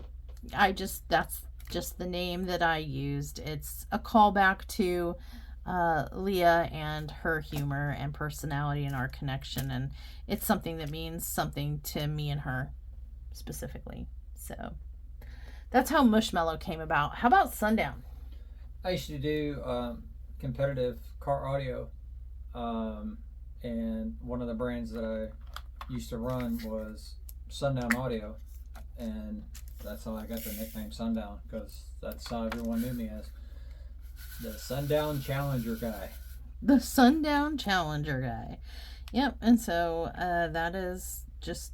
that's just the name that I used. It's a callback to Leah and her humor and personality and our connection, and it's something that means something to me and her specifically. So that's how Mushmellow came about. How about Sundown? I used to do competitive car audio, and one of the brands that I used to run was Sundown Audio, and that's how I got the nickname Sundown, because that's how everyone knew me as. The Sundown Challenger guy. The Sundown Challenger guy. Yep, and so that is just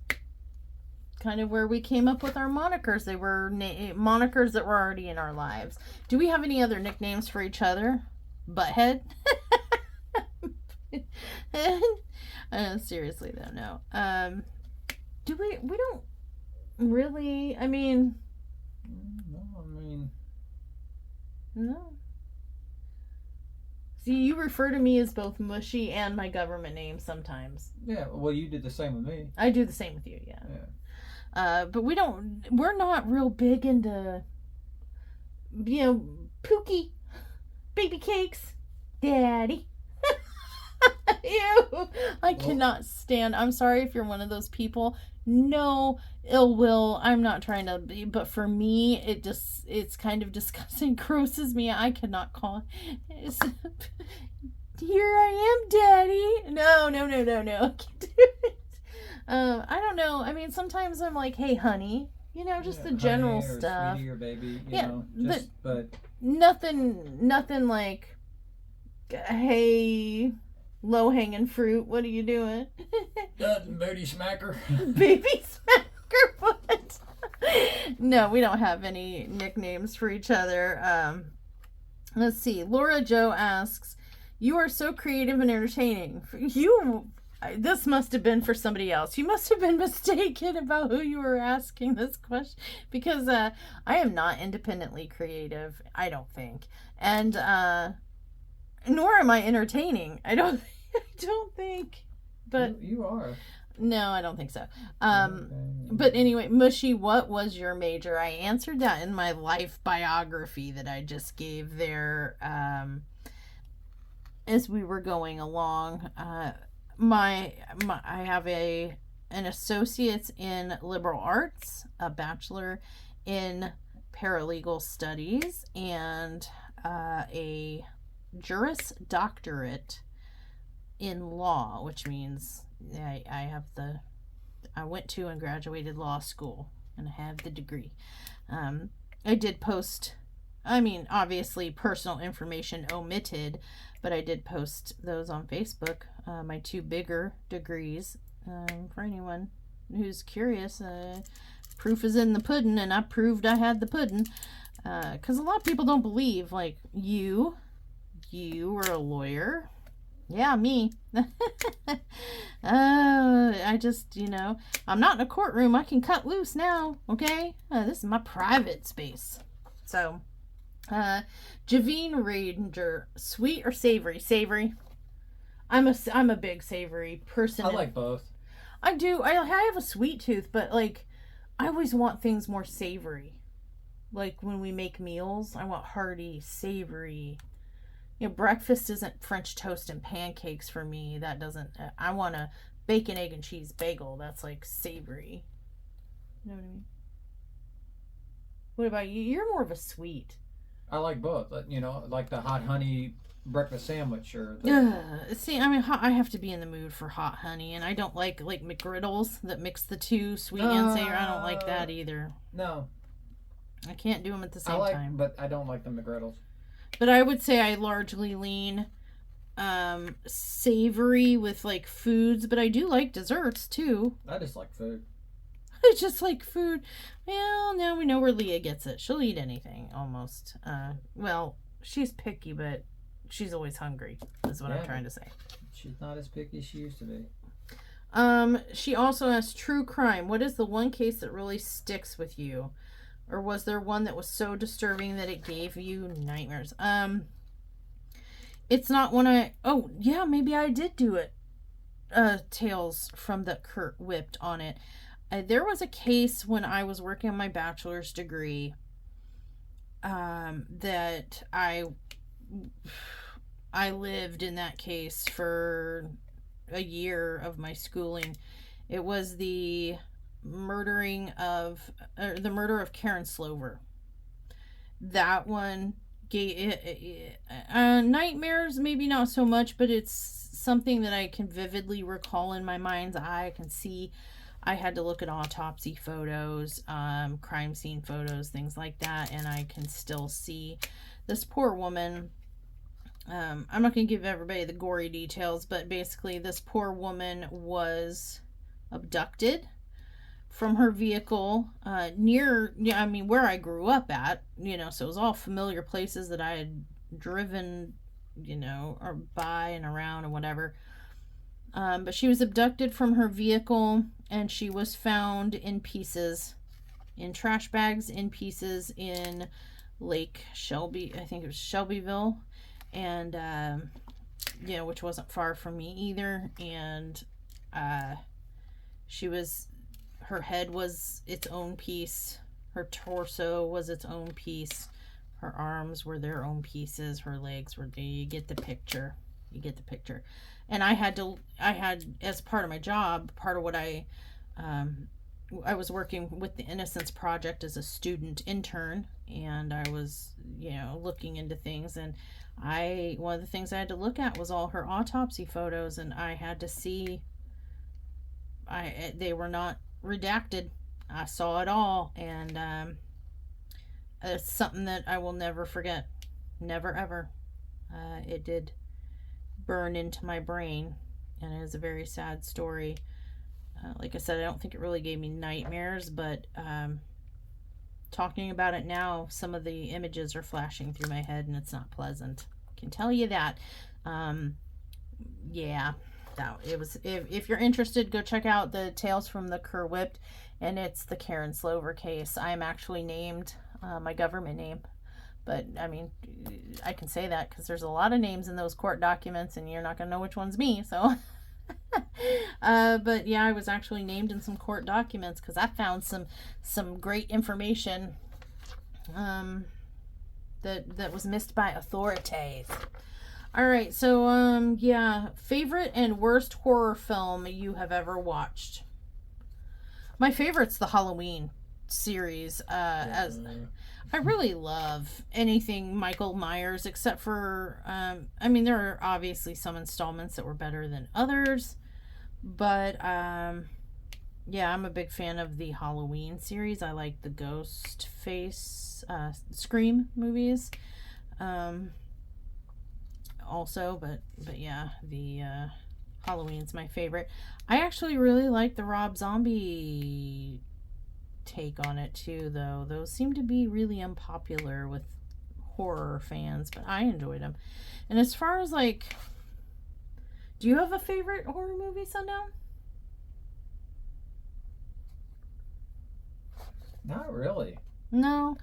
kind of where we came up with our monikers. They were monikers that were already in our lives. Do we have any other nicknames for each other? Butthead? Seriously though, no. Do we don't really, I mean... No. See, you refer to me as both Mushy and my government name sometimes. Yeah, well, you did the same with me. I do the same with you, yeah. But we're not real big into, Pookie, baby cakes, daddy. Ew, I cannot stand, I'm sorry if you're one of those people. No ill will, I'm not trying to be, but for me, it's kind of disgusting, grosses me. I cannot call it. Here I am, daddy. No, I can't do it. I don't know. I mean, sometimes I'm like, hey, honey, just the general honey, or stuff. Sweetie or baby, but nothing like, hey, low hanging fruit. What are you doing? Baby smacker. Baby smacker. What? No, we don't have any nicknames for each other. Let's see. Laura Jo asks, "You are so creative and entertaining. This must have been for somebody else. You must have been mistaken about who you were asking this question, because I am not independently creative, I don't think, and nor am I entertaining. I don't think. But you are. No, I don't think so. But anyway, Mushy, what was your major? I answered that in my life biography that I just gave there as we were going along. I have an associate's in liberal arts, a bachelor in paralegal studies, and a Juris Doctorate in law, which means I went to and graduated law school and have the degree. I did post, obviously personal information omitted, but I did post those on Facebook, my 2 bigger degrees, for anyone who's curious. Proof is in the pudding, and I proved I had the pudding, because a lot of people don't believe, like, you were a lawyer. Yeah, me. I just, I'm not in a courtroom. I can cut loose now, okay? This is my private space. So, Javine Ranger, sweet or savory? Savory. I'm a big savory person. I like both. I do. I have a sweet tooth, but, like, I always want things more savory. Like, when we make meals, I want hearty, savory. Breakfast isn't French toast and pancakes for me. That doesn't... I want a bacon, egg, and cheese bagel. That's, like, savory. You know what I mean? What about you? You're more of a sweet. I like both. Like the hot honey breakfast sandwich or See, I have to be in the mood for hot honey, and I don't like McGriddles that mix the two, sweet and savory. I don't like that either. No. I can't do them at the same time. But I don't like the McGriddles. But I would say I largely lean savory with, like, foods, but I do like desserts too. I just like food. I just like food. Well, now we know where Leah gets it. She'll eat anything, almost. Well, she's picky, but she's always hungry, is what I'm trying to say. She's not as picky as she used to be. She also asked, true crime. What is the one case that really sticks with you? Or was there one that was so disturbing that it gave you nightmares? It's not one oh, yeah, maybe I did do it. Tales from the Cr'wip't on it. There was a case when I was working on my bachelor's degree that I lived in that case for a year of my schooling. It was the murder of Karen Slover. That one gave nightmares, maybe not so much, but it's something that I can vividly recall in my mind's eye. I can see. I had to look at autopsy photos, crime scene photos, things like that, and I can still see this poor woman I'm not going to give everybody the gory details, but basically this poor woman was abducted from her vehicle near, where I grew up at, so it was all familiar places that I had driven, or by and around and whatever. But she was abducted from her vehicle, and she was found in pieces, in trash bags, in pieces in Lake Shelby. I think it was Shelbyville, and which wasn't far from me either. And her head was its own piece, her torso was its own piece, her arms were their own pieces, her legs were. You get the picture. And I had, as part of my job, part of what I was working with the Innocence Project as a student intern, and I was, looking into things, and one of the things I had to look at was all her autopsy photos, and I had to see, they were not redacted. I saw it all, and it's something that I will never forget. Never, ever. It did burn into my brain, and it is a very sad story. Like I said, I don't think it really gave me nightmares, but talking about it now, some of the images are flashing through my head, and it's not pleasant. I can tell you that. It was. If you're interested, go check out the Tales from the Cr'wip't, and it's the Karen Slover case. I'm actually named my government name. But, I can say that because there's a lot of names in those court documents, and you're not going to know which one's me, so. But, yeah, I was actually named in some court documents because I found some great information that was missed by authorities. All right, so, favorite and worst horror film you have ever watched? My favorite's the Halloween series, as I really love anything Michael Myers, except for, there are obviously some installments that were better than others, but, I'm a big fan of the Halloween series. I like the Ghost Face, Scream movies, also, but yeah, the, Halloween's my favorite. I actually really like the Rob Zombie take on it too, though. Those seem to be really unpopular with horror fans, but I enjoyed them. And as far as do you have a favorite horror movie, Sundown? Not really. No.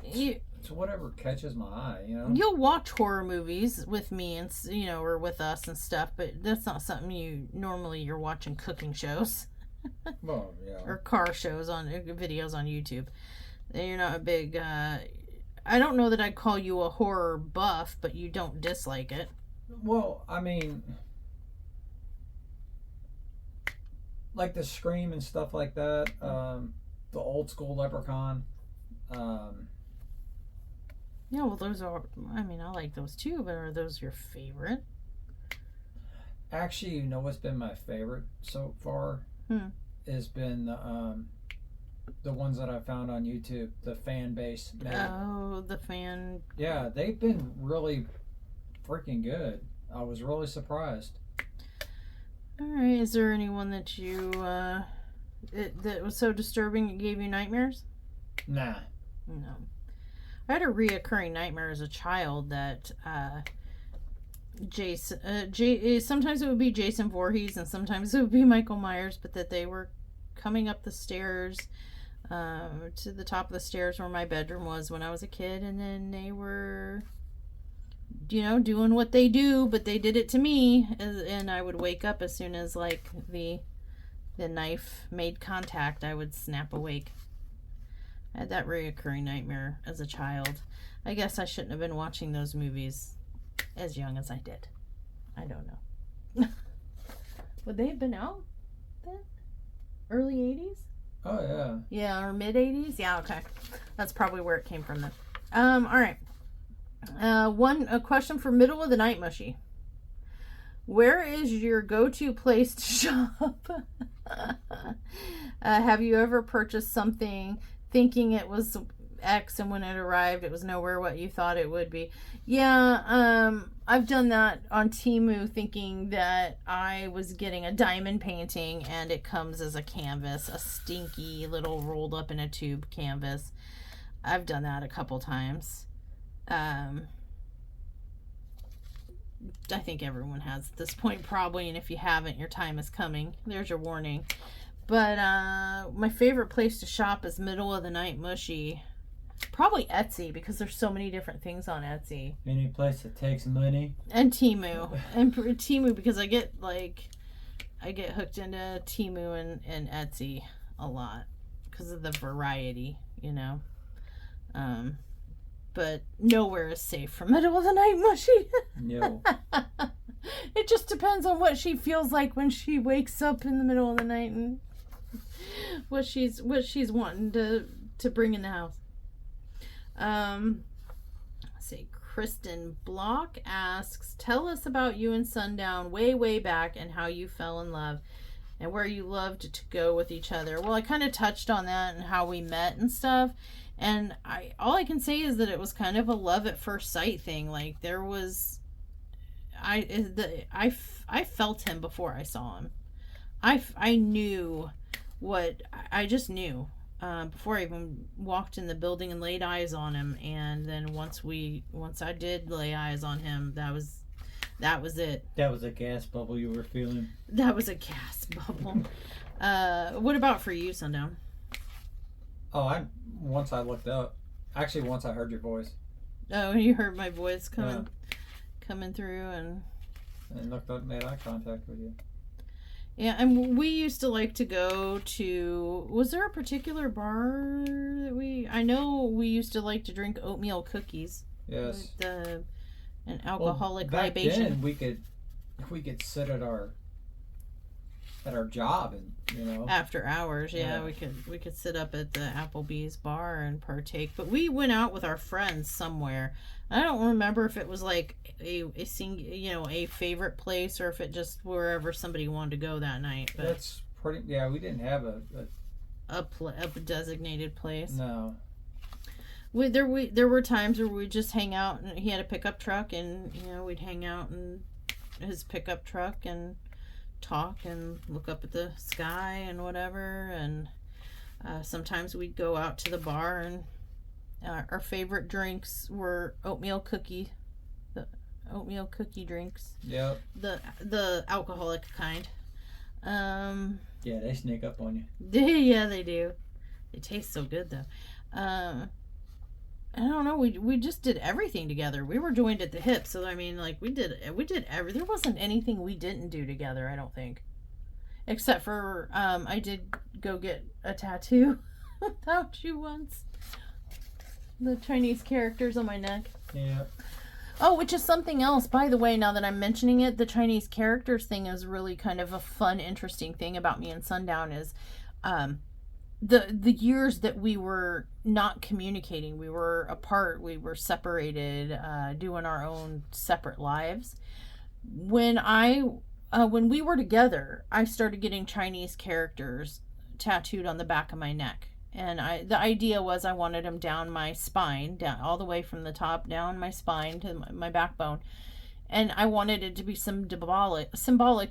It's whatever catches my eye, You'll watch horror movies with me and or with us and stuff, but that's not something you're watching cooking shows. Well, yeah. Or car shows on videos on YouTube. You're not a big I don't know that I'd call you a horror buff, but you don't dislike it. Well, like the Scream and stuff like that, the old school Leprechaun. Yeah, well, those are, I like those too, but are those your favorite? Actually, what's been my favorite so far? Has been the ones that I found on YouTube, the fan base. Oh, the fan. Yeah, they've been really freaking good. I was really surprised. All right, is there anyone that you that was so disturbing it gave you nightmares? Nah. No. I had a reoccurring nightmare as a child that sometimes it would be Jason Voorhees and sometimes it would be Michael Myers, but that they were coming up the stairs to the top of the stairs where my bedroom was when I was a kid, and then they were doing what they do, but they did it to me, and I would wake up as soon as the knife made contact. I would snap awake. I had that reoccurring nightmare as a child. I guess I shouldn't have been watching those movies as young as I did. I don't know. Would they have been out then? Early 80s? Oh, yeah. Yeah, or mid 80s? Yeah, okay. That's probably where it came from then. All right. A question for middle of the night mushy. Where is your go-to place to shop? Have you ever purchased something thinking it was X, and when it arrived, it was nowhere what you thought it would be. Yeah, I've done that on Temu, thinking that I was getting a diamond painting, and it comes as a canvas, a stinky little rolled up in a tube canvas. I've done that a couple times. I think everyone has at this point, probably, and if you haven't, your time is coming. There's your warning. But my favorite place to shop is middle of the night mushy. Probably Etsy, because there's so many different things on Etsy. Any place that takes money. And Temu. And Temu, because I get hooked into Temu and Etsy a lot because of the variety, you know. But nowhere is safe from middle of the night mushy. No. It just depends on what she feels like when she wakes up in the middle of the night and what she's wanting to bring in the house. Let's see. Kristen Block asks, tell us about you and Sundown way back and how you fell in love and where you loved to go with each other. Well, I kind of touched on that and how we met and stuff. And all I can say is that it was kind of a love at first sight thing. Like, there was, I felt him before I saw him. I knew what, I just knew before I even walked in the building and laid eyes on him. And then once I did lay eyes on him, that was it. That was a gas bubble you were feeling. That was a gas bubble. What about for you, Sundown? Oh, once I looked up. Actually, once I heard your voice. Oh, you heard my voice coming through and looked up, made eye contact with you. Yeah, and we used to like to go to, was there a particular bar that I know we used to like to drink oatmeal cookies. Yes. With an alcoholic back libation. Then we could sit at our job and, you know, after hours, yeah. we could sit up at the Applebee's bar and partake. But we went out with our friends somewhere. I don't remember if it was like a favorite place or if it just wherever somebody wanted to go that night. But that's pretty. Yeah, we didn't have a designated place. No. There were times where we'd just hang out, and he had a pickup truck, and we'd hang out in his pickup truck and talk and look up at the sky and whatever. And sometimes we'd go out to the bar, and our favorite drinks were oatmeal cookie drinks. Yep. The alcoholic kind. Yeah, they sneak up on you. Yeah, they do. They taste so good though. I don't know. We just did everything together. We were joined at the hip, so I mean, like we did everything. There wasn't anything we didn't do together. I don't think, except for I did go get a tattoo without you once. The Chinese characters on my neck. Yeah. Oh, which is something else, by the way. Now that I'm mentioning it, the Chinese characters thing is really kind of a fun, interesting thing about me and Sundown is, the years that we were not communicating, we were apart, we were separated, doing our own separate lives. When we were together, I started getting Chinese characters tattooed on the back of my neck. And the idea was I wanted them down my spine, down all the way from the top down my spine to my backbone. And I wanted it to be symbolic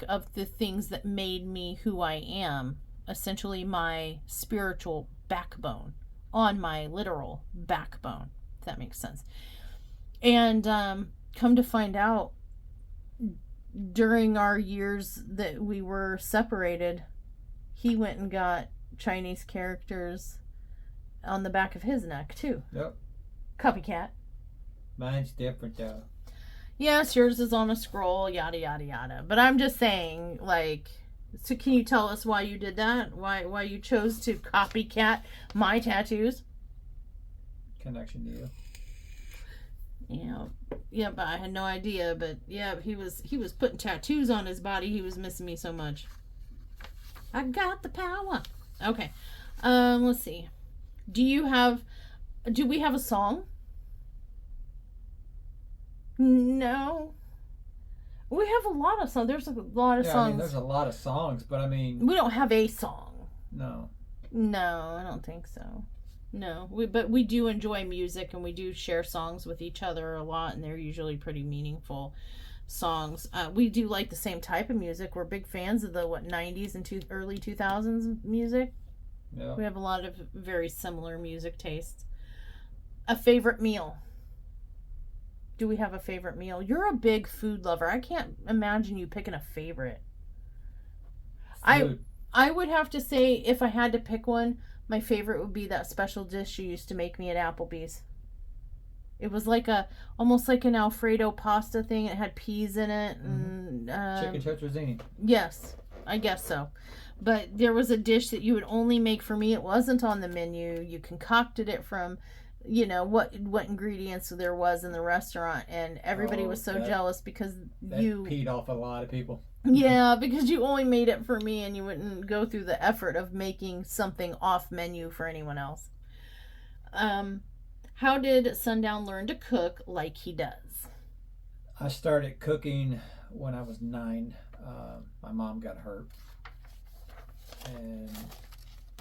of the things that made me who I am. Essentially my spiritual backbone on my literal backbone, if that makes sense. And come to find out, during our years that we were separated, he went and got Chinese characters on the back of his neck too. Yep. Copycat. Mine's different though. Yes, yours is on a scroll, yada yada yada. But I'm just saying, like, so can you tell us why you did that? Why you chose to copycat my tattoos? Connection to you. Yeah, but I had no idea. But yeah, he was putting tattoos on his body. He was missing me so much. I got the power. Okay, let's see. Do we have a song? No. We have a lot of songs. There's a lot of songs. I mean, there's a lot of songs, but I mean, we don't have a song. No, I don't think so. No. But we do enjoy music, and we do share songs with each other a lot, and they're usually pretty meaningful songs. We do like the same type of music. We're big fans of the 90s and early 2000s music. Yeah. We have a lot of very similar music tastes. A favorite meal? Do we have a favorite meal? You're a big food lover. I can't imagine you picking a favorite. Food. I would have to say, if I had to pick one, my favorite would be that special dish you used to make me at Applebee's. It was almost like an Alfredo pasta thing. It had peas in it. And, Chicken tetrazzini. Yes, I guess so. But there was a dish that you would only make for me. It wasn't on the menu. You concocted it from, what ingredients there was in the restaurant, and everybody was so jealous because you peed off a lot of people. Yeah, because you only made it for me, and you wouldn't go through the effort of making something off menu for anyone else. How did Sundown learn to cook like he does? I started cooking when I was 9. My mom got hurt, and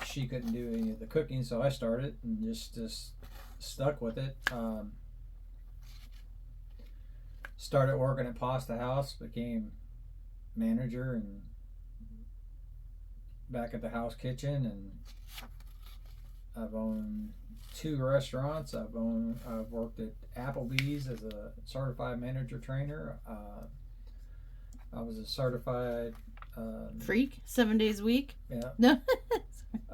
she couldn't do any of the cooking, so I started and just stuck with it. Started working at Pasta House, became manager and back at the house kitchen, and I've owned 2 restaurants. I've worked at Applebee's as a certified manager trainer. I was a certified freak 7 days a week. Yeah. No.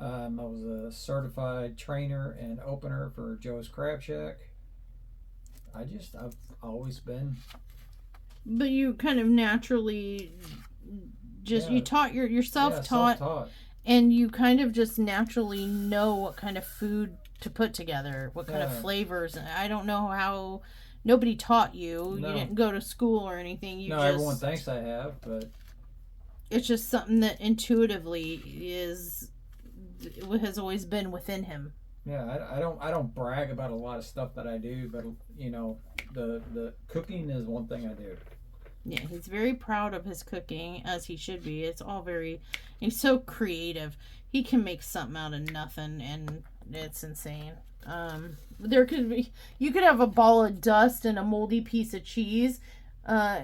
I was a certified trainer and opener for Joe's Crab Shack. I've always been. But you kind of naturally you taught you're self-taught, self-taught, and you kind of just naturally know what kind of food to put together, what kind of flavors. I don't know how. Nobody taught you. No. You didn't go to school or anything. Everyone thinks I have, but it's just something that intuitively has always been within him. Yeah, I don't brag about a lot of stuff that I do, but the cooking is one thing I do. Yeah, he's very proud of his cooking, as he should be. He's so creative. He can make something out of nothing, and it's insane. You could have a ball of dust and a moldy piece of cheese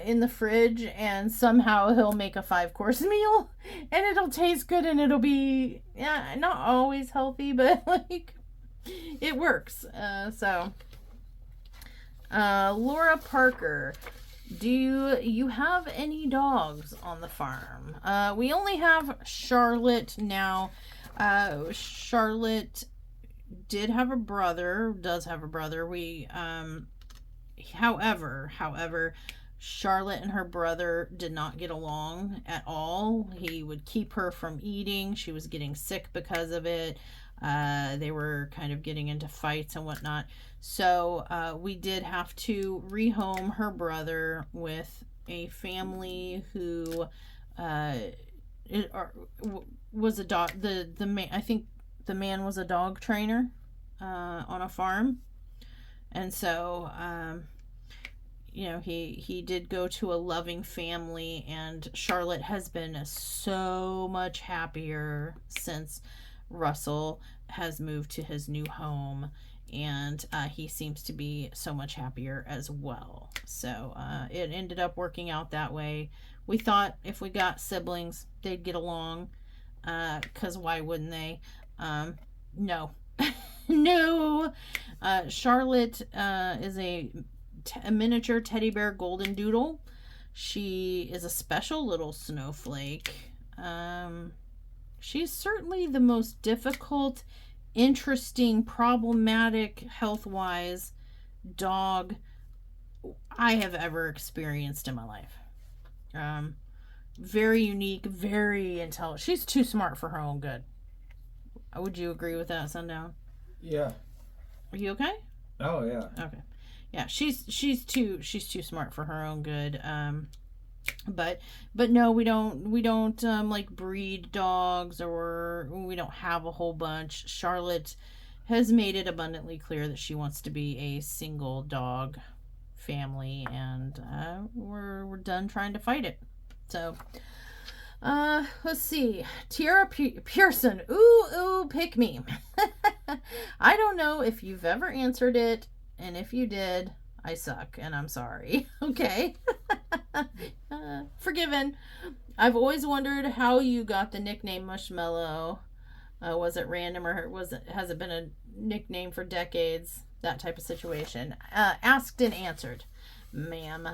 in the fridge, and somehow he'll make a 5-course meal, and it'll taste good, and it'll be not always healthy, but it works. Laura Parker, do you have any dogs on the farm? We only have Charlotte now. Charlotte does have a brother. We, however, Charlotte and her brother did not get along at all. He would keep her from eating. She was getting sick because of it. They were kind of getting into fights and whatnot. So we did have to rehome her brother with a family who was a dog. The man, I think the man was a dog trainer on a farm, and so he did go to a loving family, and Charlotte has been so much happier since Russell has moved to his new home, and he seems to be so much happier as well. So it ended up working out that way. We thought if we got siblings, they'd get along, because why wouldn't they? No. No. Charlotte is a miniature teddy bear golden doodle. She is a special little snowflake. She's certainly the most difficult, interesting, problematic, health-wise dog I have ever experienced in my life. Very unique, very intelligent. She's too smart for her own good. Would you agree with that, Sundown? Yeah. Are you okay? Oh yeah. Okay. Yeah, she's too smart for her own good. But no, we don't like breed dogs, or we don't have a whole bunch. Charlotte has made it abundantly clear that she wants to be a single dog family, and we're done trying to fight it. So let's see. Tiara Pearson, ooh pick me. I don't know if you've ever answered it, and if you did, I suck, and I'm sorry. Okay. Forgiven. I've always wondered how you got the nickname Mushmellow. Was it random, or has it been a nickname for decades? That type of situation. Asked and answered, ma'am.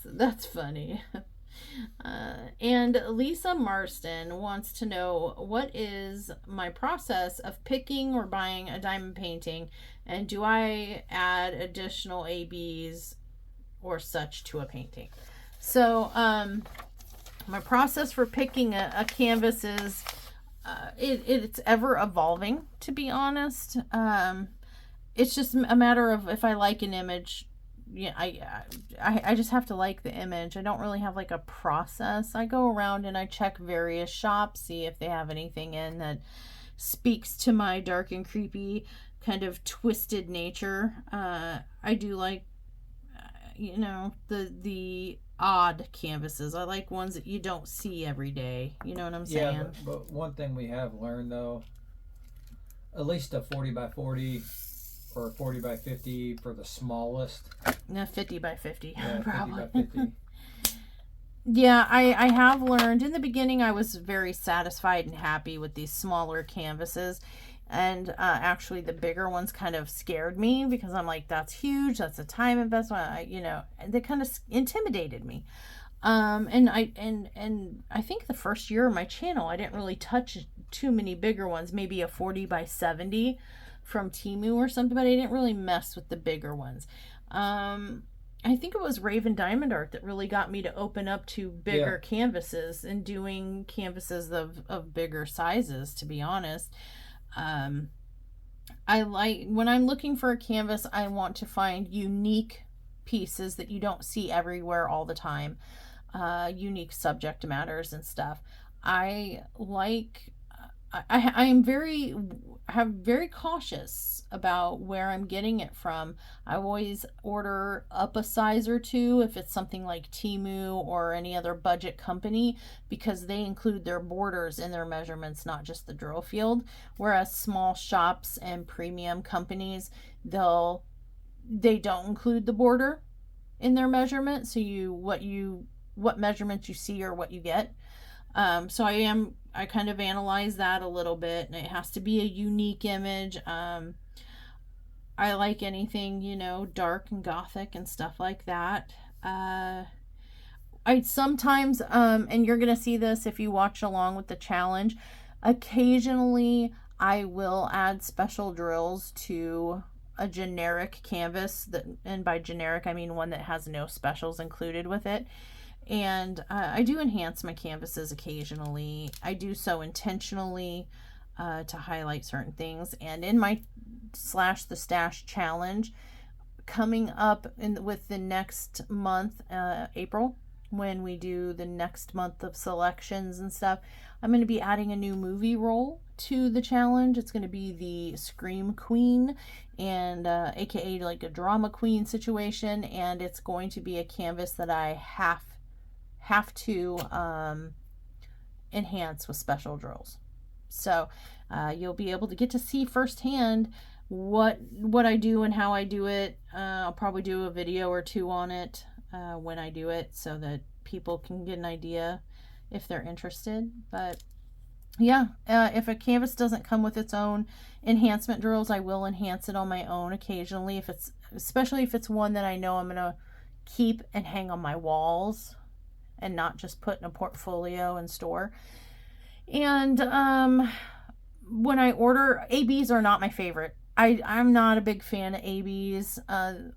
That's funny. And Lisa Marston wants to know, what is my process of picking or buying a diamond painting, and do I add additional ABs or such to a painting? So my process for picking a canvas is it's ever evolving, to be honest. It's just a matter of if I like an image. Yeah, I just have to like the image. I don't really have like a process. I go around and I check various shops, see if they have anything in that speaks to my dark and creepy kind of twisted nature. I do like, the odd canvases. I like ones that you don't see every day. You know what I'm saying? Yeah, but one thing we have learned, though, at least a 40 by 40 or 40 by 50 for the smallest. No, 50 by 50. Yeah, probably. 50 by 50. Yeah, I have learned. In the beginning, I was very satisfied and happy with these smaller canvases. And actually, the bigger ones kind of scared me, because I'm like, that's huge. That's a time investment. They kind of intimidated me. And I think the first year of my channel, I didn't really touch too many bigger ones. Maybe a 40 by 70 from Temu or something, but I didn't really mess with the bigger ones. I think it was Raven Diamond Art that really got me to open up to bigger canvases and doing canvases of bigger sizes, to be honest. I like, when I'm looking for a canvas, I want to find unique pieces that you don't see everywhere all the time, unique subject matters and stuff. I like, I'm very cautious about where I'm getting it from. I always order up a size or two if it's something like Temu or any other budget company, because they include their borders in their measurements, not just the drill field. Whereas small shops and premium companies, they don't include the border in their measurement. So what measurements you see or what you get. So I kind of analyze that a little bit, and it has to be a unique image. I like anything, dark and gothic and stuff like that. I sometimes, and you're going to see this if you watch along with the challenge, occasionally I will add special drills to a generic canvas, and by generic, I mean one that has no specials included with it. And I do enhance my canvases occasionally. I do so intentionally to highlight certain things. And in my / the stash challenge coming up with the next month, April, when we do the next month of selections and stuff, I'm going to be adding a new movie role to the challenge. It's going to be the Scream Queen, and aka like a drama queen situation. And it's going to be a canvas that I have to enhance with special drills. So you'll be able to get to see firsthand what I do and how I do it. I'll probably do a video or two on it when I do it, so that people can get an idea if they're interested. But yeah, if a canvas doesn't come with its own enhancement drills, I will enhance it on my own occasionally, especially if it's one that I know I'm gonna keep and hang on my walls and not just put in a portfolio and store. And when I order, ABs are not my favorite. I'm not a big fan of ABs.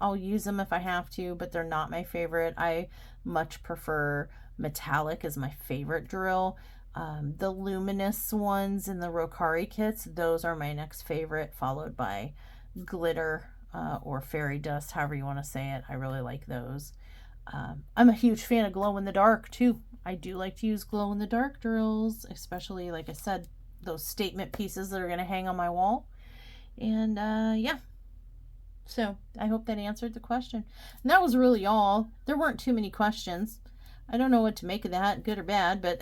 I'll use them if I have to, but they're not my favorite. I much prefer metallic as my favorite drill. The luminous ones in the Rokari kits, those are my next favorite, followed by glitter or fairy dust, however you want to say it. I really like those. I'm a huge fan of glow in the dark too. I do like to use glow in the dark drills, especially, like I said, those statement pieces that are going to hang on my wall. And yeah, so I hope that answered the question. And that was really all. There weren't too many questions. I don't know what to make of that, good or bad, but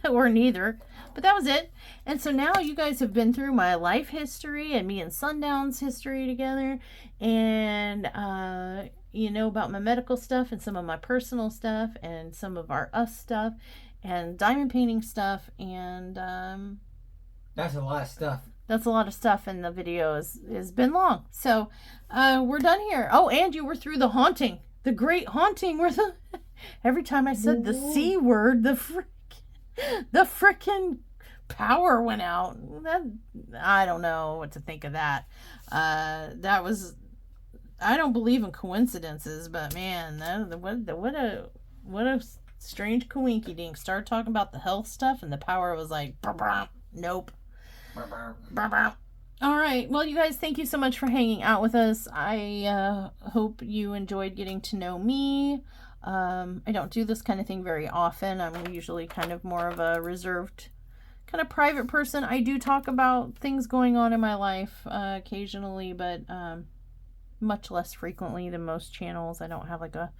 or neither. But that was it. And so now you guys have been through my life history and me and Sundown's history together, and you know about my medical stuff and some of my personal stuff and some of our us stuff and diamond painting stuff, and That's a lot of stuff. that's a lot of stuff, and the video has been long. So we're done here. Oh, and you were through the haunting, the great haunting, where the every time I said the C word, the frickin' power went out. That, I don't know what to think of that. That was, I don't believe in coincidences, but man, what a strange coinky dink. Started talking about the health stuff, and the power was like, brr, brr, nope. Brr, brr. All right. Well, you guys, thank you so much for hanging out with us. I hope you enjoyed getting to know me. I don't do this kind of thing very often. I'm usually kind of more of a reserved, kind of private person. I do talk about things going on in my life occasionally, but much less frequently than most channels. I don't have like a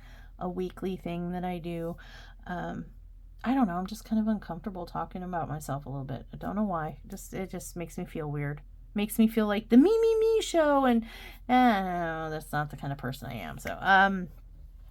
weekly thing that I do. I don't know. I'm just kind of uncomfortable talking about myself a little bit. I don't know why. It just makes me feel weird. Makes me feel like the me show, and that's not the kind of person I am. So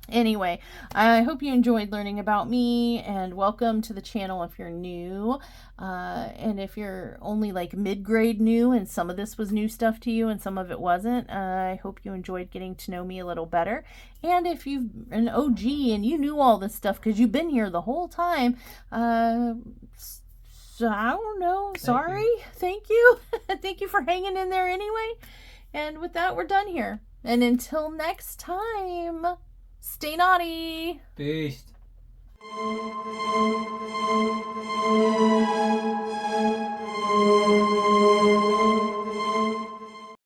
anyway, I hope you enjoyed learning about me, and welcome to the channel if you're new, and if you're only like mid-grade new and some of this was new stuff to you and some of it wasn't, I hope you enjoyed getting to know me a little better. And if you're an OG and you knew all this stuff because you've been here the whole time, so I don't know. Sorry. Thank you. Thank you for hanging in there anyway. And with that, we're done here. And until next time, stay naughty. Peace.